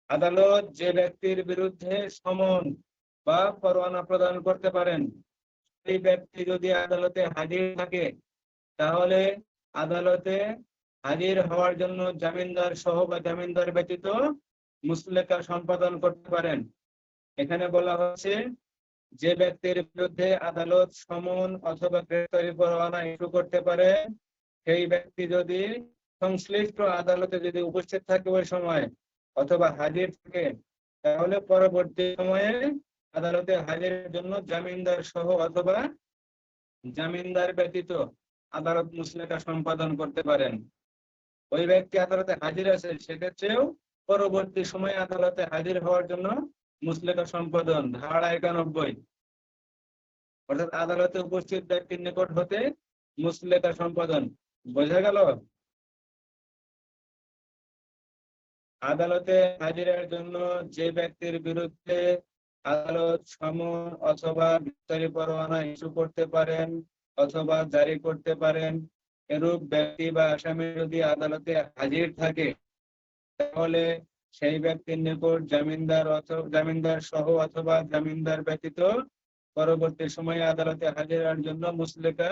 আদালত যে ব্যক্তির বিরুদ্ধে সমন বা পরোয়ানা প্রদান করতে পারেন, সেই ব্যক্তি যদি আদালতে হাজির থাকে তাহলে আদালতে হাজির হওয়ার জন্য জামিনদার সহ বা জামিনদার ব্যতীত মুসলেকা সম্পাদন করতে পারেন। এখানে বলা হচ্ছে যে ব্যক্তির বিরুদ্ধে আদালত সমন অথবা গ্রেফতারি পরোয়ানা ইস্যু করতে পারে, সেই ব্যক্তি যদি সংশ্লিষ্ট আদালতে যদি উপস্থিত থাকে ওই সময় অথবা হাজির থাকে, তাহলে পরবর্তী সময়ে আদালতে হাজিরের জন্য জামিনদার সহ অথবা জামিনদার ব্যতীত আদালত মুসলেকা সম্পাদন করতে পারেন। ওই ব্যক্তি আদালতে হাজির আছে, সেক্ষেত্রেও পরবর্তী সময়ে আদালতে হাজির হওয়ার জন্য মুসলেকা সম্পাদন। ধারা 91, অর্থাৎ আদালতে উপস্থিত ব্যক্তির নিকট হতে মুসলেকা সম্পাদন। বোঝা গেল? আদালতে হাজিরের জন্য যে ব্যক্তির বিরুদ্ধে আদালত সমন অথবা গ্রেফতারি পরোয়ানা ইস্যু করতে পারেন অথবা জারি করতে পারেন, এরূপ ব্যক্তি বা আসামি যদি আদালতে হাজির থাকে, তাহলে সেই ব্যক্তির নিকট জামিনদার অথবা জামিনদার সহ অথবা জামিনদার ব্যতীত পরবর্তী সময়ে আদালতে হাজিরার জন্য মুসলেকা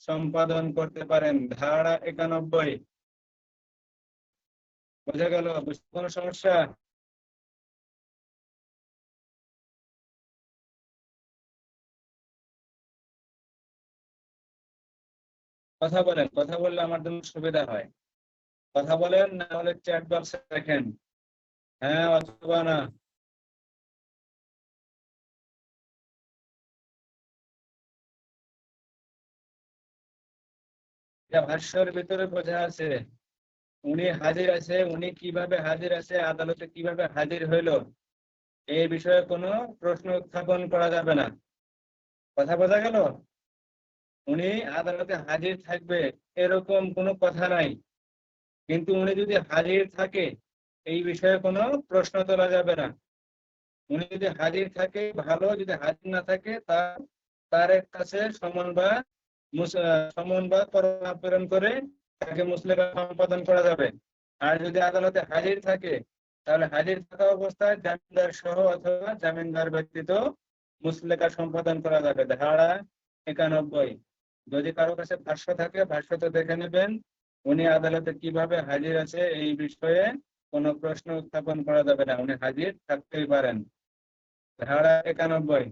সম্পাদন করতে পারেন। ধারা 91। বোঝা গেল? বুঝতে কোনো সমস্যা? কথা বলেন, কথা বললে আমার জন্য সুবিধা হয়। কথা বলেন, না হলে চ্যাট বক্সে দেখেন হ্যাঁ অথবা না। এটা ভাষ্যের ভিতরে বোঝা আছে। উনি হাজির আছে, উনি কিভাবে হাজির আছে, আদালতে কিভাবে হাজির হইলো, এই বিষয়ে কোনো প্রশ্ন উত্থাপন করা যাবে না। কথা বোঝা গেল? উনি আদালতে হাজির থাকবে এরকম কোনো কথা নাই, কিন্তু উনি যদি হাজির থাকে এই বিষয়ে কোনো প্রশ্ন তোলা যাবে না। উনি যদি হাজির থাকে ভালো, যদি হাজির না থাকে তার কাছে সমন বা পরোয়ানা প্রেরণ করে তাকে মুসলেকা সম্পাদন করা যাবে। আর যদি আদালতে হাজির থাকে তাহলে হাজির থাকা অবস্থায় জামিনদার সহ অথবা জামিনদার ব্যতীত মুসলেকা সম্পাদন করা যাবে। ধারা 91। যদি কারো কাছে ভাষ্য থাকে ভাষ্য তো দেখে নেবেন। উনি আদালতে কিভাবে হাজির আছে এই বিষয়ে কোনো প্রশ্ন উত্থাপন করা যাবে না, উনি হাজির থাকতেই পারেন। ধারা 91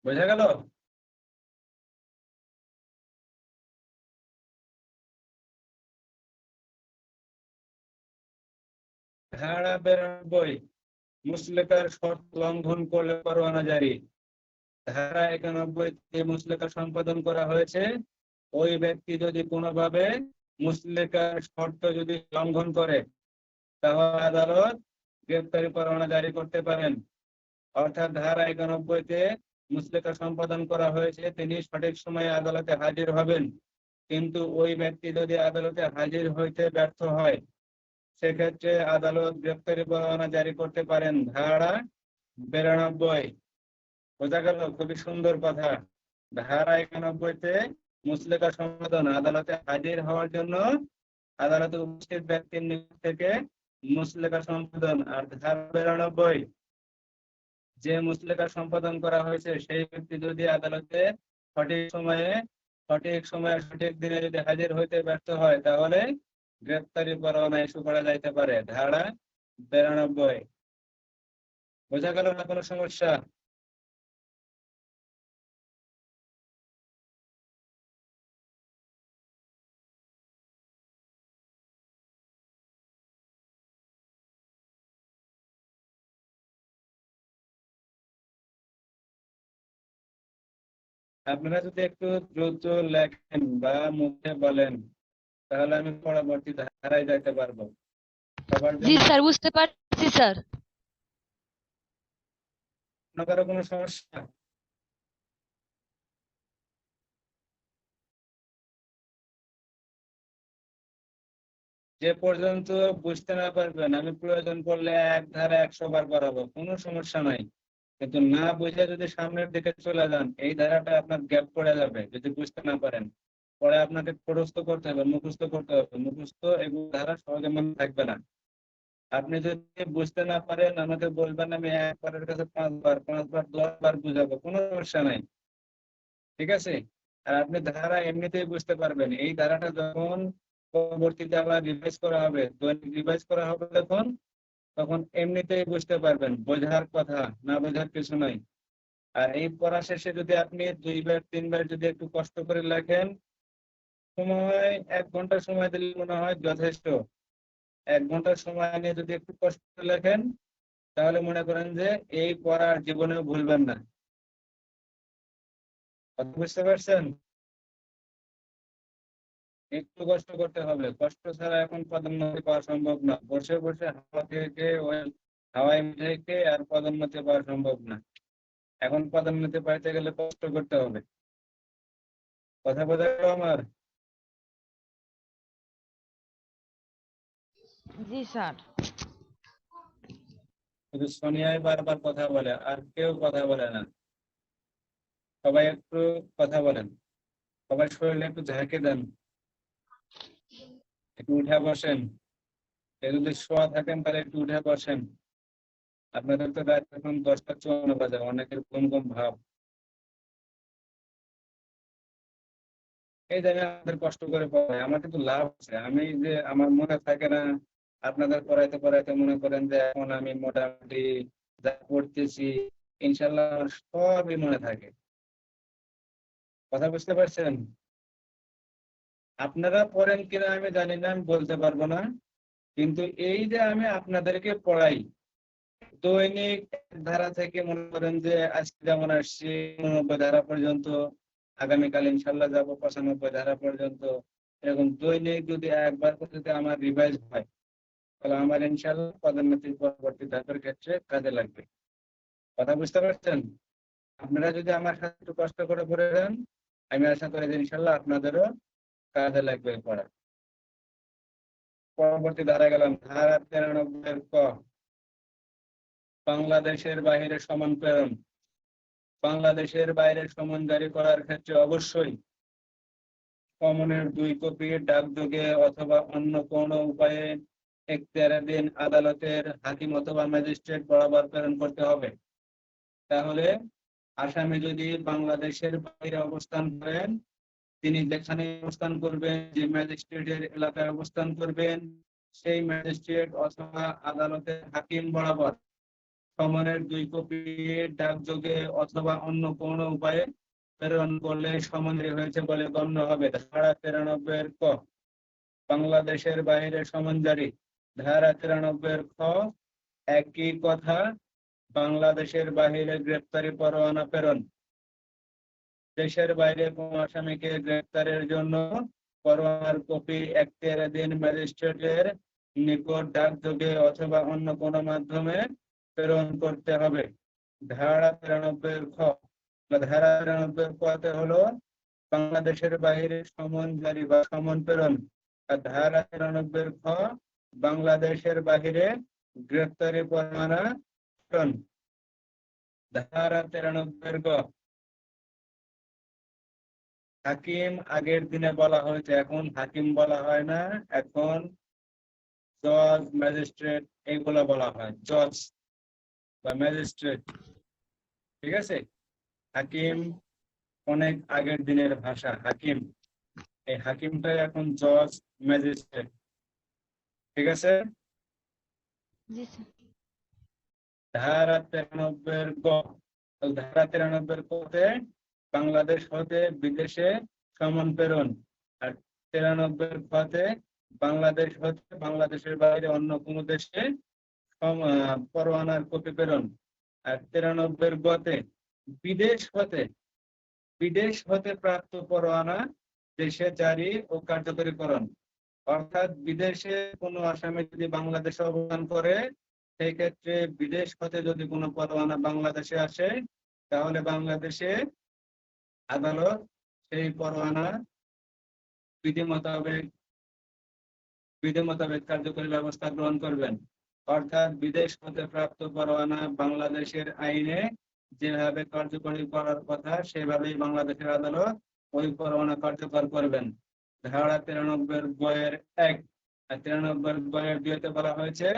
বোঝা গেল? ধারা 92 মুসলেকার শর্ত লঙ্ঘন করলে পরোয়ানা জারি। ধারা 91 মুসলেকা সম্পাদন করা হয়েছে, ওই ব্যক্তি যদি কোনোভাবে মুসলেকার শর্ত যদি লঙ্ঘন করে তাহলে আদালত গ্রেপ্তারি পরোয়ানা জারি করতে পারেন। অর্থাৎ ধারা 91-তে মুসলেকা সম্পাদন করা হয়েছে, তিনি সঠিক সময়ে আদালতে হাজির হবেন, কিন্তু ওই ব্যক্তি যদি আদালতে হাজির হইতে ব্যর্থ হয় সেক্ষেত্রে আদালত গ্রেপ্তারি পরোয়ানা জারি করতে পারেন। ধারা 92 বোঝা গেল? খুবই সুন্দর কথা। ধারা 91-তে মুসলেকা সম্পাদন, আদালতে হাজির হওয়ার জন্য আদালতে উপস্থিত ব্যক্তির নিকট থেকে মুসলেকা সম্পাদন। আর ধারা 92 যে মুসলেকা সম্পাদন করা হয়েছে সেই ব্যক্তি যদি আদালতে সঠিক সময়ে সঠিক দিনে যদি হাজির হইতে ব্যর্থ হয় তাহলে গ্রেপ্তারি পরোয়ানা ইস্যু করা যাইতে পারে। ধারা 92 বোঝা গেল না কোনো সমস্যা? আপনারা যদি একটু দ্রুত লেখেন বা মুখে বলেন তাহলে আমি পরবর্তী ধারায় যাইতে পারবো। সবার জি জন্য স্যার, বুঝতে পারছি স্যার। কারো কোনো সমস্যা? যে পর্যন্ত বুঝতে না পারবেন আমি প্রয়োজন পড়লে এক ধারা 100 বার করাবো, কোনো সমস্যা নাই। কিন্তু না বুঝে যদি সামনের দিকে চলে যান এই ধারাটা আপনার গ্যাপ পড়ে যাবে যদি বুঝতে না পারেন। পরে আপনাকে মুখস্থ করতে হবে, মুখস্থ এগুলো ধারা সহজে মনে থাকবে না। আপনি যদি বুঝতে না পারেন আমাকে বলবেন, আমি একবারের কাছে 5 বার 5 বার 10 বার বুঝাবো, কোনো সমস্যা নাই। ঠিক আছে? আর আপনি ধারা এমনিতেই বুঝতে পারবেন। এই ধারাটা যখন পরবর্তীতে আবার রিভাইজ করা হবে, দৈনিক রিভাইজ করা হবে তখন এমনিতেই বুঝতে পারবেন, বোঝার কথা না বোঝার কিছু নাই। আর এই পড়া শেষে যদি আপনি 2 বার 3 বার যদি একটু কষ্ট করে লেখেন, সময় 1 ঘন্টা সময় দিলে মনে হয় যথেষ্ট। 1 ঘন্টা সময় নিয়ে যদি একটু কষ্ট করে লেখেন তাহলে মনে করেন যে এই পড়ার জীবনেও ভুলবেন না। কথা বুঝতে পারছেন? একটু কষ্ট করতে হবে, কষ্ট ছাড়া এখন পদোন্নতি পাওয়া সম্ভব না। বসে বসে হাওয়া থেকে ওই হাওয়ায় মিঠাই খেয়ে আর পদোন্নতি পাওয়া সম্ভব না। এখন পদোন্নতি পাইতে গেলে কষ্ট করতে হবে। কথা বোঝা গেল আমার? জি স্যার। শুধু সোনিয়াই বারবার কথা বলে আর কেউ কথা বলে না। সবাই একটু কথা বলেন, সবাই শরীরে একটু ঝাঁকে দেন, একটু উঠে বসেন। যদি শোয়া থাকেন তাহলে একটু উঠে বসেন। আপনাদের তো রাত এখন 10টা 54 বাজে, অনেকের ঘুম ঘুম ভাব। এই জায়গায় আমাদের কষ্ট করে পড়াই, আমার কিন্তু লাভ আছে। আমি যে আমার মনে থাকে না, আপনাদের পড়াইতে পড়াইতে মনে করেন যে এখন আমি মোটামুটি যা পড়তেছি ইনশাল্লাহ আমার সবই মনে থাকে। কথা বুঝতে পারছেন? আপনারা পড়েন কিনা আমি জানি না, আমি বলতে পারবো না, কিন্তু এই যে আমি আপনাদেরকে পড়াই দৈনিক এক ধারা থেকে মনে করেন যে আজকে যেমন আসছি 89 ধারা পর্যন্ত, আগামীকাল ইনশাল্লাহ যাবো 95 ধারা পর্যন্ত। এরকম দৈনিক যদি একবার করে যদি আমার রিভাইজ হয় তাহলে আমার ইনশাআল্লাহ পদোন্নতির পরবর্তী ধাপের ক্ষেত্রে কাজে লাগবে। কথা বুঝতে পারছেন? আপনারা যদি আমার সাথে একটু কষ্ট করে পড়ে যান, আমি আশা করি যে ইনশাআল্লাহ আপনাদেরও কাজে লাগবে পড়া। পরবর্তী ধারা গেলাম, ধারা 93 ক, বাংলাদেশের বাইরে সমন প্রেরণ। বাংলাদেশের বাইরে সমন জারি করার ক্ষেত্রে অবশ্যই সমনের 2 কপি ডাকযোগে অথবা অন্য কোনো উপায়ে এখতিয়ারাধীন আদালতের হাকিম অথবা ম্যাজিস্ট্রেট বরাবর প্রেরণ করতে হবে। তাহলে আসামি যদি বাংলাদেশের বাইরে অবস্থান করেন, তিনি যেখানে অবস্থান করবেন, যে ম্যাজিস্ট্রেটের এলাকায় অবস্থান করবেন, সেই ম্যাজিস্ট্রেট অথবা আদালতের হাকিম বরাবর সমনের 2 কপি ডাকযোগে অথবা অন্য কোনো উপায়ে প্রেরণ করলে সমন জারি হয়েছে বলে গণ্য হবে। ধারা 93 ক, বাংলাদেশের বাইরে সমন জারি। ধারা 93 খ, একই কথা, বাংলাদেশের বাইরে গ্রেপ্তারি পরোয়ানা প্রেরণ। দেশের বাইরে কোনো আসামিকে গ্রেপ্তারের জন্য পরোয়ানার কপি এখতিয়ারাধীন ম্যাজিস্ট্রেটের নিকট ডাকযোগে অথবা অন্য কোনো মাধ্যমে প্রেরণ করতে হবে। ধারা 93 খ, ধারা 93 কতে হলো বাংলাদেশের বাইরে সমন জারি বা সমন প্রেরণ। আর ধারা 93 খ, বাংলাদেশের বাইরে গ্রেপ্তারি পরোয়ানা প্রেরণ। ধারা 93 গ, হাকিম আগের দিনে বলা হয়েছে, এখন হাকিম বলা হয় না, এখন জজ, ম্যাজিস্ট্রেট এগুলো বলা হয়, জজ বা ম্যাজিস্ট্রেট। ঠিক আছে? হাকিম অনেক আগের দিনের ভাষা, হাকিম। এই হাকিমটাই এখন জজ, ম্যাজিস্ট্রেট। ঠিক আছে? জি স্যার। ধারা 93 গ, ধারা 93 কতে বাংলাদেশ হতে বিদেশে সমন প্রেরণ। আর 93 খতে বাংলাদেশ হতে বাংলাদেশের বাইরে অন্য কোনো দেশে পরোয়ানার কপি প্রেরণ। আর 93 গতে বিদেশ হতে প্রাপ্ত পরোয়ানা দেশে জারি ও কার্যকরীকরণ। অর্থাৎ বিদেশে কোনো আসামি যদি বাংলাদেশে অবস্থান করে, সেই ক্ষেত্রে বিদেশ হতে যদি কোনো পরোয়ানা বাংলাদেশে আসে, তাহলে বাংলাদেশে আদালত সেই পরোয়ানা বিধি মোতাবেক কার্যকরী ব্যবস্থা গ্রহণ করবেন। অর্থাৎ বিদেশ হতে প্রাপ্ত পরোয়ানা বাংলাদেশের আইনে যেভাবে কার্যকরী করার কথা, সেভাবেই বাংলাদেশের আদালত ওই পরোয়ানা কার্যকর করবেন। ধারা 93 বইয়ের 1 আর 93 বইয়ের 2-তে বলা হয়েছে,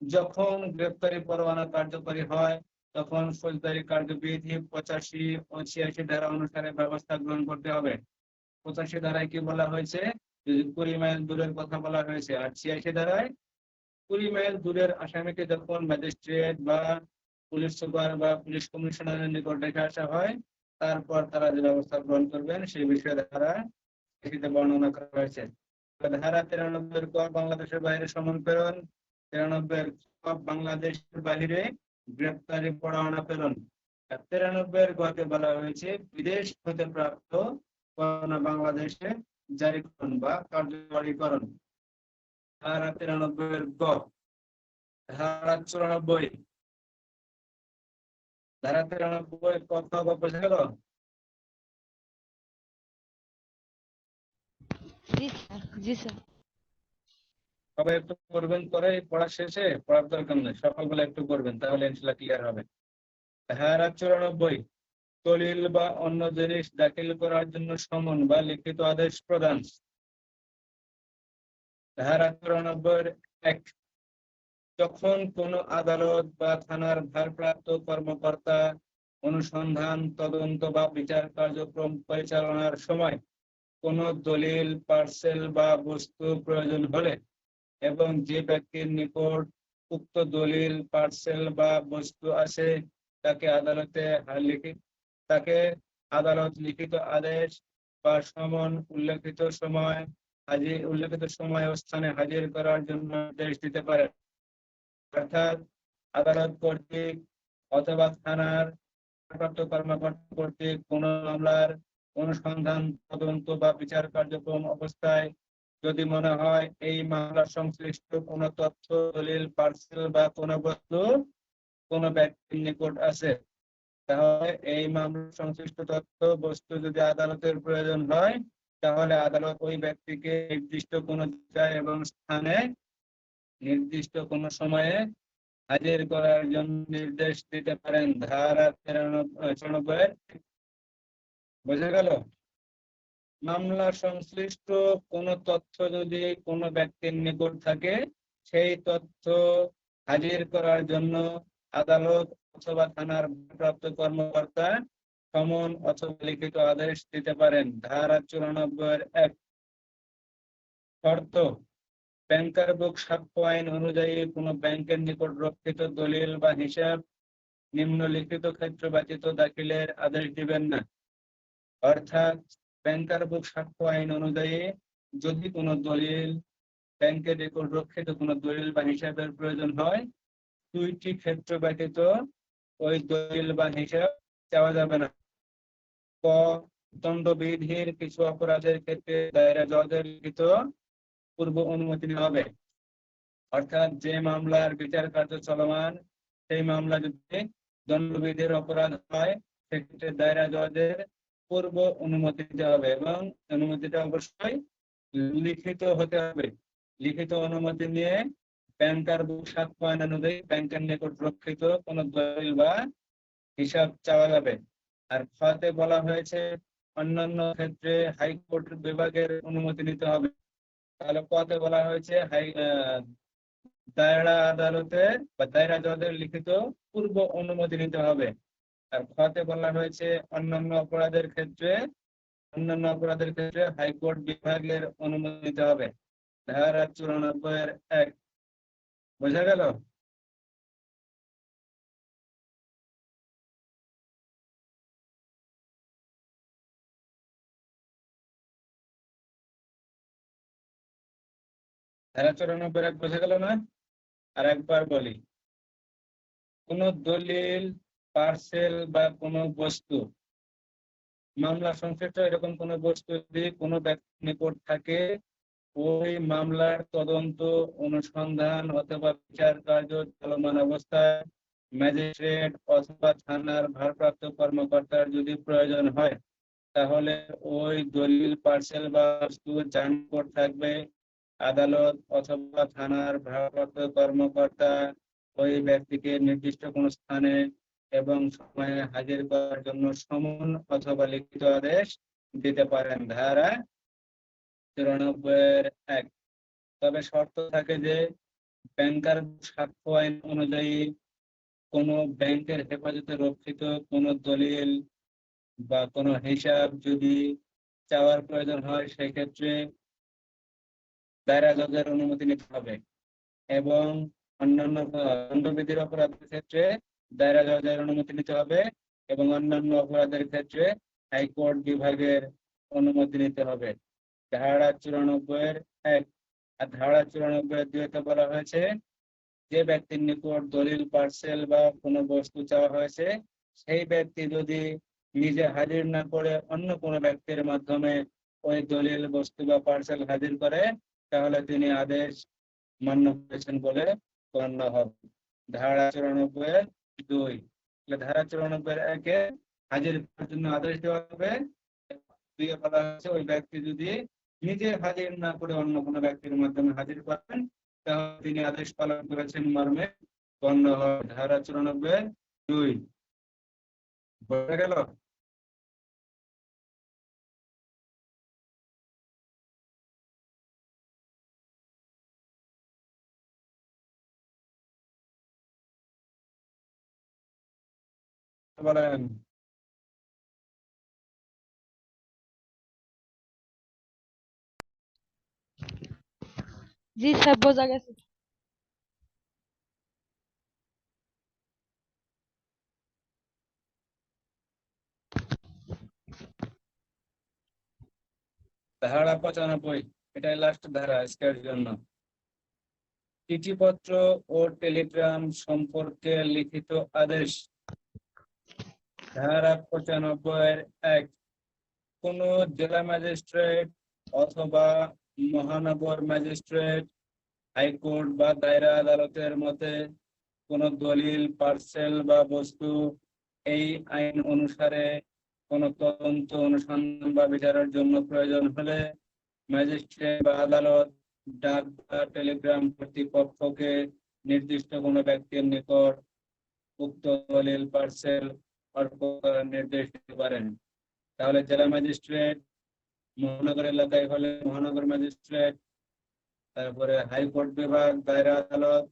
যখন গ্রেপ্তারি পরোয়ানা কার্যকরী হয়, তখন ফৌজদারি কার্যবিধি 85 ও 86 ধারা অনুসারে ব্যবস্থা গ্রহণ করতে হবে। 85 ধারায় কি বলা হয়েছে? 20 মাইল দূরের কথা বলা হয়েছে। আর 86 ধারায় 20 মাইল দূরের আসামিকে যখন ম্যাজিস্ট্রেট বা পুলিশ সুপার বা পুলিশ কমিশনারের নিকট রেখে আসা হয়, তারপর তারা যে ব্যবস্থা গ্রহণ করবেন সেই বিষয়ে ধারা এটিতে বর্ণনা করা হয়েছে। ধারা 93 ক, বাংলাদেশের বাইরে সমন প্রেরণ। 93 ক, বাংলাদেশের বাইরে গ্রেপ্তারি পরোয়ানা প্রেরণ। আর 93 গতে বলা হয়েছে, বিদেশ হতে প্রাপ্ত পরোয়ানা বাংলাদেশে জারিকরণ বা কার্যকরীকরণ। ধারা 93 গ, ধারা 94, ধারা 93 কথা বোঝা গেল? জি স্যার। জি স্যার। সবাই একটু করবেন, করে পড়া শেষে পড়ার দরকার নেই, সকালবেলা একটু করবেন, তাহলে ইনশাল্লাহ ক্লিয়ার হবে। ধারা 94, দলিল বা অন্য জিনিস দাখিল করার জন্য সমন বা লিখিত আদেশ প্রদান। ধারা 94 1, যখন কোনো আদালত বা থানার ভারপ্রাপ্ত কর্মকর্তা অনুসন্ধান, তদন্ত বা বিচার কার্যক্রম পরিচালনার সময় কোনো দলিল, পার্সেল বা বস্তু প্রয়োজন হলে এবং যে ব্যক্তির নিকট উক্ত দলিল, পার্সেল বা বস্তু আছে, তাকে আদালত লিখিত আদেশ বা সমন উল্লেখিত সময় ও স্থানে হাজির করার জন্য নির্দেশ দিতে পারে। অর্থাৎ আদালত কর্তৃক অথবা থানার ভারপ্রাপ্ত কর্মকর্তা কর্তৃক কোনো মামলার অনুসন্ধান, তদন্ত বা বিচার কার্যক্রম অবস্থায় যদি মনে হয় এই মামলা সংশ্লিষ্ট কোনো তথ্য, দলিল, পার্সেল বা কোনো বস্তু কোনো ব্যক্তির নিকট আছে, তাহলে এই মামলা সংশ্লিষ্ট তথ্য বস্তু যদি আদালতের প্রয়োজন হয়, তাহলে আদালত ওই ব্যক্তিকে নির্দিষ্ট কোনো জায়গায় এবং স্থানে নির্দিষ্ট কোনো সময়ে হাজির করার জন্য নির্দেশ দিতে পারেন। ধারা 94 বোঝা গেল? মামলা সংশ্লিষ্ট কোনো তথ্য যদি কোনো ব্যক্তির নিকট থাকে, সেই তথ্য হাজির করার জন্য আদালত অথবা থানার ভারপ্রাপ্ত কর্মকর্তা সমন অথবা লিখিত আদেশ দিতে পারেন। ধারা 94 শর্ত: ব্যাংকার বুক সাক্ষ্য আইন অনুযায়ী কোনো ব্যাংকের নিকট রক্ষিত দলিল বা হিসাব নিম্নলিখিত ক্ষেত্র ব্যতীত দাখিলের আদেশ দিবেন না। অর্থাৎ ব্যাংকার বুক সাক্ষ্য আইন অনুযায়ী যদি কোনো দলিল, ব্যাংকের নিকট রক্ষিত কোনো দলিল বা হিসাবের প্রয়োজন হয়, দুইটি ক্ষেত্র ব্যতীত ওই দলিল বা হিসাব চাওয়া যাবে না। ক, দণ্ডবিধির কিছু অপরাধের ক্ষেত্রে দায়রা জজের লিখিত পূর্ব অনুমতি নিতে হবে। অর্থাৎ যে মামলার বিচার কার্য চলমান, সেই মামলা যদি দণ্ডবিধির অপরাধ হয়, সেক্ষেত্রে দায়রা জজের পূর্ব অনুমতি দিতে হবে এবং অনুমতিটা অবশ্যই লিখিত হতে হবে। লিখিত অনুমতি নিয়ে ব্যাংকার বুক সাক্ষ্য আইন অনুযায়ী ব্যাংকের নিকট রক্ষিত কোনো দলিল বা হিসাব চাওয়া যাবে। আর খতে বলা হয়েছে অন্যান্য ক্ষেত্রে হাইকোর্ট বিভাগের অনুমতি নিতে হবে। তাহলে কতে বলা হয়েছে দায়রা আদালতের বা দায়রা জজের লিখিত পূর্ব অনুমতি নিতে হবে। আর খতে বলা হয়েছে অন্যান্য অপরাধের ক্ষেত্রে হাইকোর্ট বিভাগের অনুমতি নিতে হবে। ধারা 94 বোঝা গেল? ধারা 94 বোঝা গেল না? আর একবার বলি, কোন দলিল, পার্সেল বা কোনো বস্তু, মামলা সংশ্লিষ্ট এরকম কোনো বস্তু যদি কোনো ব্যক্তির নিকট থাকে, ওই মামলার তদন্ত, অনুসন্ধান অথবা বিচার কার্য চলমান অবস্থায় ম্যাজিস্ট্রেট অথবা থানার ভারপ্রাপ্ত কর্মকর্তার যদি প্রয়োজন হয়, তাহলে ওই দলিল, পার্সেল বা বস্তু যার নিকট থাকবে, আদালত অথবা থানার ভারপ্রাপ্ত কর্মকর্তা ওই ব্যক্তিকে নির্দিষ্ট কোনো স্থানে এবং সময়ে হাজির করার জন্য সমন অথবা লিখিত আদেশ দিতে পারেন। ধারা 94 তবে শর্ত থাকে যে ব্যাংকার সাক্ষ্য আইন অনুযায়ী কোনো ব্যাংকের হেফাজতে রক্ষিত কোনো দলিল বা কোনো হিসাব যদি চাওয়ার প্রয়োজন হয়, সেক্ষেত্রে দায়রা জজের অনুমতি নিতে হবে এবং অন্যান্য দণ্ডবিধির অপরাধের ক্ষেত্রে দায়রা জজের অনুমতি নিতে হবে এবং অন্যান্য অপরাধের ক্ষেত্রে হাইকোর্ট বিভাগের অনুমতি নিতে হবে। ধারা 94 আর ধারা 94 বলা হয়েছে যে ব্যক্তির নিকট দলিল, পার্সেল বা কোনো বস্তু চাওয়া হয়েছে, সেই ব্যক্তি যদি নিজে হাজির না করে অন্য কোনো ব্যক্তির মাধ্যমে ওই দলিল, বস্তু বা পার্সেল হাজির করে, তাহলে তিনি আদেশ মান্য করেছেন বলে গণ্য হবে। ধারা 94 ধারা 94 হাজির করার জন্য আদেশ দেওয়া হবে। বলা হচ্ছে ওই ব্যক্তি যদি নিজে হাজির না করে অন্য কোনো ব্যক্তির মাধ্যমে হাজির করেন, তাহলে তিনি আদেশ পালন করেছেন মর্মে গণ্য হবে। ধারা 94 বোঝা গেল? বলেন। জি স্যার, বোঝা গেছে। ধারা 95 এটাই লাস্ট ধারা আজকের জন্য। চিঠিপত্র ও টেলিগ্রাম সম্পর্কে লিখিত আদেশ। ধারা 95 কোন জেলা ম্যাজিস্ট্রেট অথবা মহানগর ম্যাজিস্ট্রেট, হাইকোর্ট বা দায়রা আদালতের মতে কোন দলিল, পার্সেল বা বস্তু এই আইন অনুসারে কোন তদন্ত, অনুসন্ধান বা বিচারের জন্য প্রয়োজন হলে ম্যাজিস্ট্রেট বা আদালত ডাক বা টেলিগ্রাম কর্তৃপক্ষকে নির্দিষ্ট কোনো ব্যক্তির নিকট উক্ত দলিল, পার্সেল অর্পণ করার নির্দেশ দিতে পারেন। তাহলে জেলা ম্যাজিস্ট্রেট, মহানগর এলাকায় হলে মহানগর ম্যাজিস্ট্রেট, তারপরে হাইকোর্ট বিভাগ, দায়রা আদালত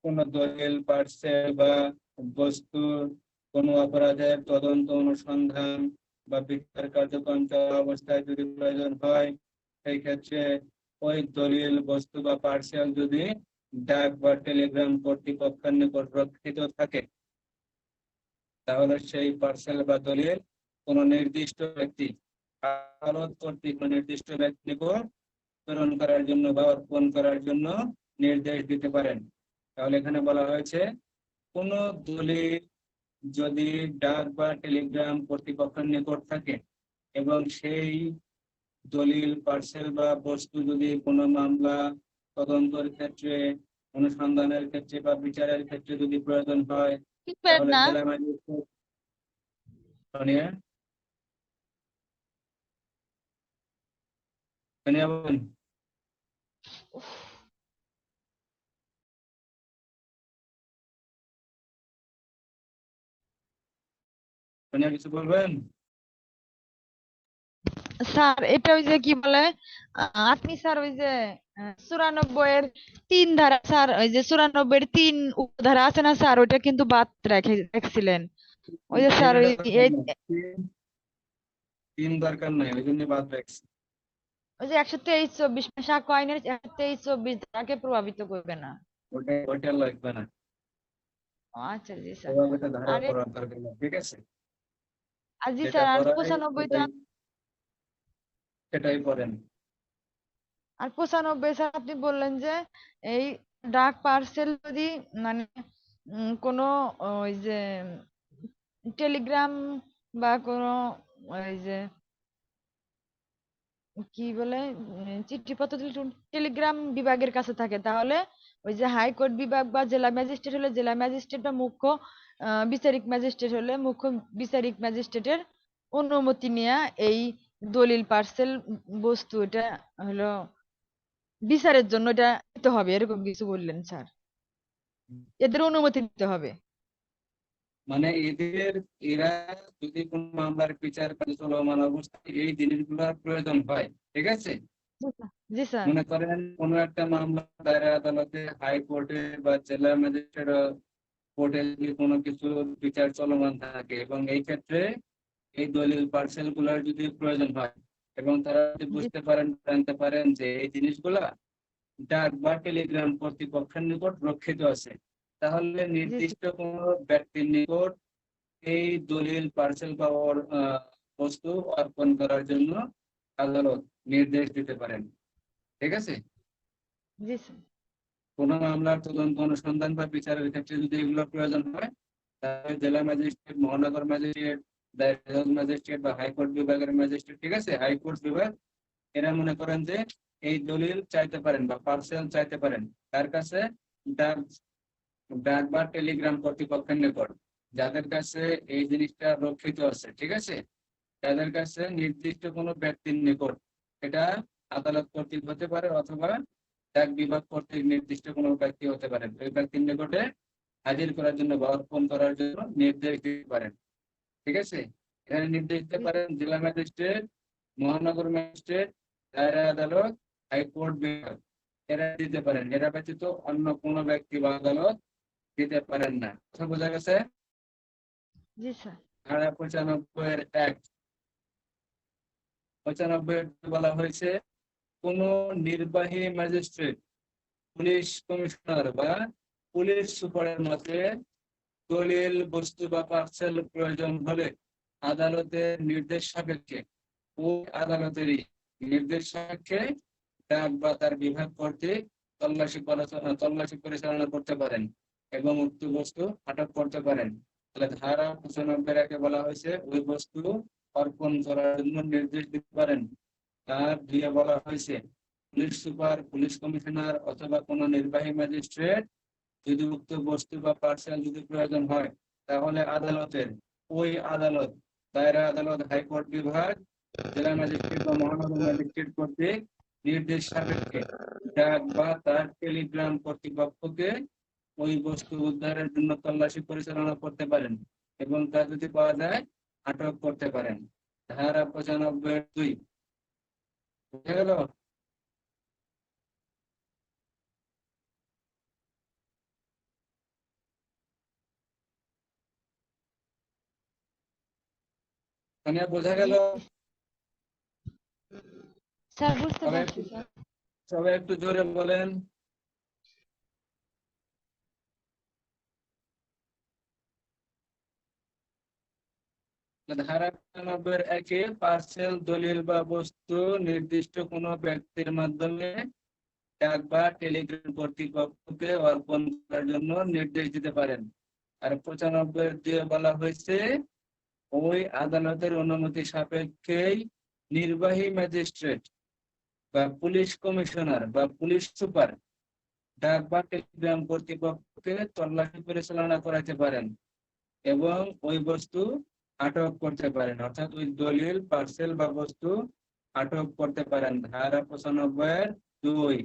কোন দলিল, পার্সেল বা বস্তু, কোন অপরাধের তদন্ত, অনুসন্ধান বা বিচার কার্যক্রম চলা অবস্থায় যদি প্রয়োজন হয়, সেই ক্ষেত্রে ওই দলিল, বস্তু বা পার্সেল যদি ডাক বা টেলিগ্রাম কর্তৃপক্ষের নিকট রক্ষিত থাকে, তাহলে সেই পার্সেল বা দলিল কোন নির্দিষ্ট ব্যক্তি আদালত কর্তৃক নির্দিষ্ট ব্যক্তি নিকট প্রেরণ করার জন্য বা অর্পণ করার জন্য নির্দেশ দিতে পারেন। তাহলে এখানে বলা হয়েছে কোন দলিল যদি ডাক বা টেলিগ্রাম কর্তৃপক্ষের নিকট থাকে এবং সেই দলিল, পার্সেল বা বস্তু যদি কোনো মামলা, তদন্তের ক্ষেত্রে, অনুসন্ধানের ক্ষেত্রে বা বিচারের ক্ষেত্রে যদি প্রয়োজন হয়, তাহলে না জেলা ম্যাজিস্ট্রেট সোনিয়া সোনিয়া বলেন। সোনিয়া কিছু বলবেন? স্যার এটা ওই যে কি বলে আপনি স্যার ওই যে 94 এর 3 ধারা স্যার, ওই যে 94 এর 3 উপধারা আছে না স্যার, ওইটা কিন্তু বাদ রাখছিলেন। ওই যে স্যার তিনটা ওই দরকার এই নাই, তিন দরকার নাই, ওই জন্য বাদ রাখছি। ওই যে 123-24 সাক্ষ্য আইনের 123-24 ধারাকে প্রভাবিত করবে না। ওইটা লাগবে না, আচ্ছা জি স্যার। ওভাবে তো ধারা আর পড়ার দরকার নেই, ঠিক আছে? আর জি যেটা স্যার, আর পড়ায় 95টা, সেটাই পড়েন। আর 95 স্যার আপনি বললেন যে এই ডাক পার্সেল যদি মানে কোনো ওই যে টেলিগ্রাম বা কোনো ওই যে কি বলে চিঠিপত্র যদি টেলিগ্রাম বিভাগের কাছে থাকে, তাহলে ওই যে হাইকোর্ট বিভাগ বা জেলা ম্যাজিস্ট্রেট হলে জেলা ম্যাজিস্ট্রেট বা মুখ্য বিচারিক ম্যাজিস্ট্রেট হলে মুখ্য বিচারিক ম্যাজিস্ট্রেটের অনুমতি নেওয়া এই দলিল, পার্সেল, বস্তু এটা হলো বিচারের জন্য এটা নিতে হবে, এরকম কিছু বললেন স্যার, এদের অনুমতি নিতে হবে। মানে এরা যদি কোন মামলার বিচার কার্য চলমান অবস্থায় এই জিনিসগুলোর প্রয়োজন হয়, ঠিক আছে? জি স্যার। জি স্যার। মনে করেন কোন একটা মামলা দায়রা আদালতে, হাইকোর্টে বা জেলা ম্যাজিস্ট্রেট কোর্টে যদি কোনো কিছু বিচার চলমান থাকে এবং এই ক্ষেত্রে এই দলিল, পার্সেল গুলার যদি প্রয়োজন হয় এবং তারা যদি জি বুঝতে পারেন, জানতে পারেন যে এই জিনিসগুলা ডাক বা টেলিগ্রাম কর্তৃপক্ষের নিকট রক্ষিত আছে, তাহলে জি নির্দিষ্ট কোন ব্যক্তির নিকট এই দলিল, পার্সেল বা বস্তু অর্পণ করার জন্য আদালত নির্দেশ দিতে পারেন, ঠিক আছে? জি স্যার। কোন মামলার তদন্ত, অনুসন্ধান বা বিচারের ক্ষেত্রে যদি এগুলো প্রয়োজন হয়, তাহলে জেলা ম্যাজিস্ট্রেট, মহানগর ম্যাজিস্ট্রেট, দায়রা ম্যাজিস্ট্রেট বা হাইকোর্ট বিভাগের ম্যাজিস্ট্রেট, ঠিক আছে, হাইকোর্ট বিভাগ, এরা মনে করেন যে এই দলিল চাইতে পারেন বা পার্সেল চাইতে পারেন তার কাছে, ডাক ডাক বা টেলিগ্রাম কর্তৃপক্ষের নিকট, যাদের কাছে এই জিনিসটা রক্ষিত আছে, ঠিক আছে, তাদের কাছে নির্দিষ্ট কোনো ব্যক্তির নিকট, এটা আদালত কর্তৃক হতে পারে অথবা ডাক বিভাগ কর্তৃক নির্দিষ্ট কোনো ব্যক্তি হতে পারে, ওই ব্যক্তির নিকটে হাজির করার জন্য বা অর্পণ করার জন্য নির্দেশ দিতে পারেন, ঠিক আছে? এখানে নির্দেশ দিতে জি পারেন জেলা ম্যাজিস্ট্রেট, মহানগর ম্যাজিস্ট্রেট, দায়রা আদালত, হাইকোর্ট বিভাগ, এরা দিতে পারেন। এরা ব্যতীত অন্য কোনো ব্যক্তি বা আদালত দিতে পারেন না। কথা বোঝা গেছে? জি স্যার। ধারা 95-1 95 বলা হয়েছে কোন নির্বাহী ম্যাজিস্ট্রেট, পুলিশ কমিশনার বা পুলিশ সুপারের মতে দলিল, বস্তু বা পার্সেল প্রয়োজন হলে আদালতের নির্দেশ সাপেক্ষে ওই আদালতেরই নির্দেশ সাপেক্ষে ডাক বা তার বিভাগ কর্তৃক তল্লাশি পরিচালনা করতে পারেন এবং উক্ত বস্তু আটক করতে পারেন। তাহলে ধারা 95 বলা হয়েছে ওই বস্তু অর্পণ করার জন্য নির্দেশ দিতে পারেন তার 2 এ বলা হয়েছে পুলিশ সুপার, পুলিশ কমিশনার অথবা কোনো নির্বাহী ম্যাজিস্ট্রেট যদি উক্ত বস্তু বা পার্সেল যদি প্রয়োজন হয়, তাহলে আদালতের ওই আদালত, দায়রা আদালত, হাইকোর্ট বিভাগ, জেলা ম্যাজিস্ট্রেট বা মহানগর ম্যাজিস্ট্রেট কর্তৃক নির্দেশ সাপেক্ষে ডাক বা তার টেলিগ্রাম কর্তৃপক্ষকে ওই বস্তু উদ্ধারের জন্য তল্লাশি পরিচালনা করতে পারেন এবং তা যদি পাওয়া যায় আটক করতে পারেন। ধারা 95(2) বুঝা গেল? তানিয়া বোঝা গেল? স্যার বুঝতে সবাই পারছি একটু স্যার। সবাই একটু জোরে বলেন। ধারা 95(1) পার্সেল, দলিল বা বস্তু নির্দিষ্ট কোনো ব্যক্তির মাধ্যমে ডাক বা টেলিগ্রাম কর্তৃপক্ষকে অর্পণ করার জন্য নির্দেশ দিতে পারেন। আর 95(2) বলা হয়েছে ওই আদালতের অনুমতি সাপেক্ষেই নির্বাহী ম্যাজিস্ট্রেট বা পুলিশ কমিশনার বা পুলিশ সুপার ডাক বা টেলিগ্রাম কর্তৃপক্ষকে তল্লাশি পরিচালনা করাতে পারেন এবং ওই বস্তু আটক করতে পারেন, অর্থাৎ ওই দলিল, পার্সেল বা বস্তু আটক করতে পারেন। ধারা 95(2)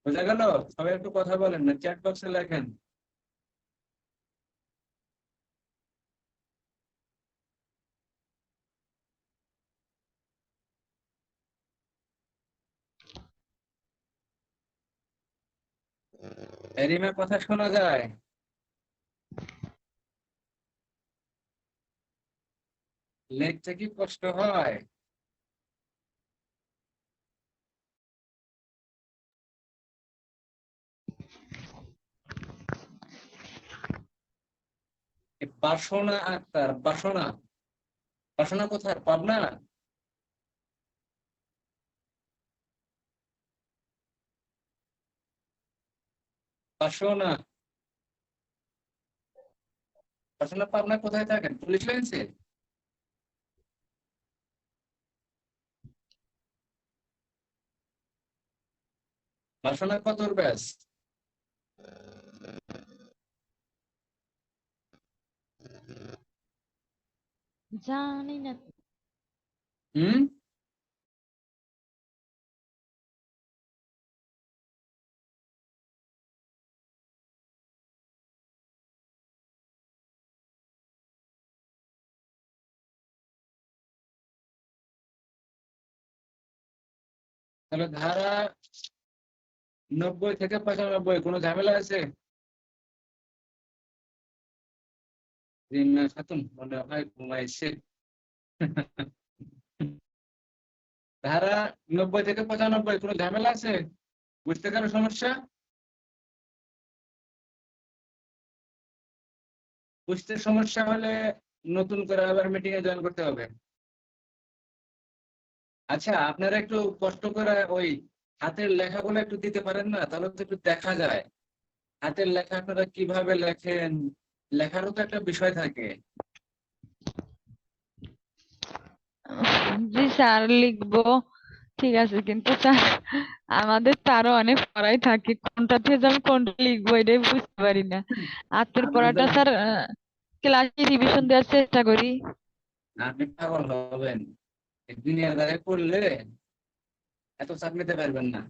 বোঝা গেল? সবাই একটু কথা বলেন না, চ্যাট বক্সে লেখেন। এরিমা কথা শোনা যায়? লেখতে কি কষ্ট হয়? বাসনা আক্তার, বাসনা, বাসনা কোথায়? পাবনা? বাসনা, বাসনা পাবনা কোথায় থাকেন? পুলিশ লাইনসে? বাসনা কতর ব্যাস? জানি না। হুম, তাহলে ধারা 90 থেকে 95 কোনো ঝামেলা আছে? রিনা খাতুন মনে হয় ঘুমাইছে। ধারা 90 থেকে 95 কোনো ঝামেলা আছে? বুঝতে কারো সমস্যা? বুঝতে সমস্যা হলে নতুন করে আবার মিটিং এ জয়েন করতে হবে। আচ্ছা, আপনারা একটু কষ্ট করে ওই হাতের লেখাগুলো একটু দিতে পারেন না? তাহলে তো একটু দেখা যায় হাতের লেখা আপনারা কিভাবে লেখেন। লেখারও তো একটা বিষয় থাকে। জি স্যার, লিখবো। ঠিক আছে, কিন্তু স্যার আমাদের তো আরো অনেক পড়াই থাকে, কোনটা থেকে যে আমি কোনটা লিখবো এটাই বুঝতে পারি না। আজকের পড়াটা আমাদের স্যার ক্লাসে রিভিশন দেওয়ার চেষ্টা করি। আপনি পাগল হবেন, এই দুনিয়াদারি করলে এত চাপ নিতে পারবেন না।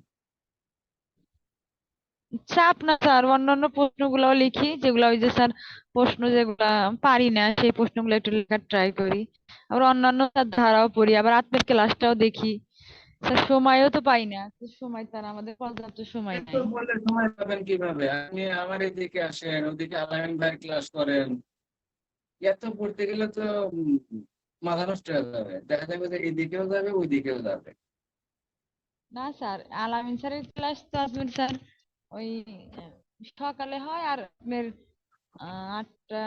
চাপ না স্যার, অন্যান্য প্রশ্নগুলাও লিখি, যেগুলো ওই যে স্যার প্রশ্ন যেগুলা পারি না সেই প্রশ্নগুলো একটু লেখার ট্রাই করি। আবার অন্যান্য স্যার ধারাও পড়ি, আবার আজকের ক্লাসটাও দেখি। স্যার সময়ও তো পাই না, তো সময় স্যার আমাদের পর্যাপ্ত সময় এত নাই। বলে সময় পাবেন কিভাবে? আপনি আমার এদিকে আসেন, ওদিকে আলামিন ভাই ক্লাস করেন। এত পড়তে গেলে তো উম, মাথা নষ্ট হয়ে যাবে, দেখা যাবে যে এদিকেও যাবে ওইদিকেও যাবে। না স্যার, আলামিন স্যারের ক্লাস তো আপনার স্যার ওই আহ, সকালে হয়, আর আপনার 8টা,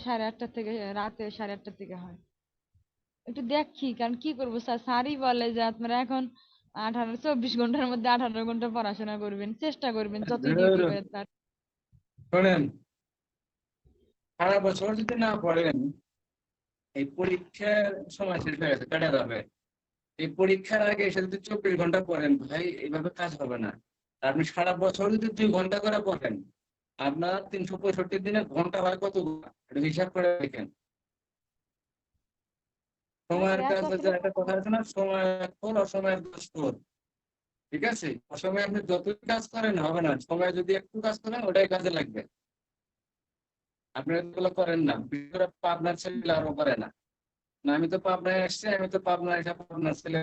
8:30 থেকে, রাতে 8:30 থেকে হয়। একটু দেখি, কারণ কি করবো স্যার, স্যারই বলে যে আপনারা এখন 24 ঘন্টার মধ্যে 18 ঘন্টা পড়াশোনা করবেন, চেষ্টা করবেন যত ডিউটি ধুর, করে তার। শোনেন, সারা বছর যদি না পড়েন, এই পরীক্ষার সময় শেষ হয়ে গেছে, কেটে যাবে। এই পরীক্ষার আগে এসে যদি 24 ঘন্টা পড়েন ভাই, এইভাবে কাজ হবে না। আপনি সারা বছর যদি 2 ঘন্টা করে পড়েন, আপনার 365 দিনে ঘন্টা হয় কত? এটা হিসাব করে দেখেন। সময়ের ব্যাস কাছে যে একটা কথা আছে না, সময় এক ফল, অসময়ের 10 ফল। ঠিক আছে, অসময়ে আপনি যতই কাজ করেন হবে না, সময় যদি একটু কাজ করেন ওটাই কাজে লাগবে। আপনি এগুলো করেন না, বিশেষ করে পাবনার ছেলে আরো করে না। না, আমি তো পাবনায় এসছি, আমি তো পাবনায় এসে পাবনার ছেলে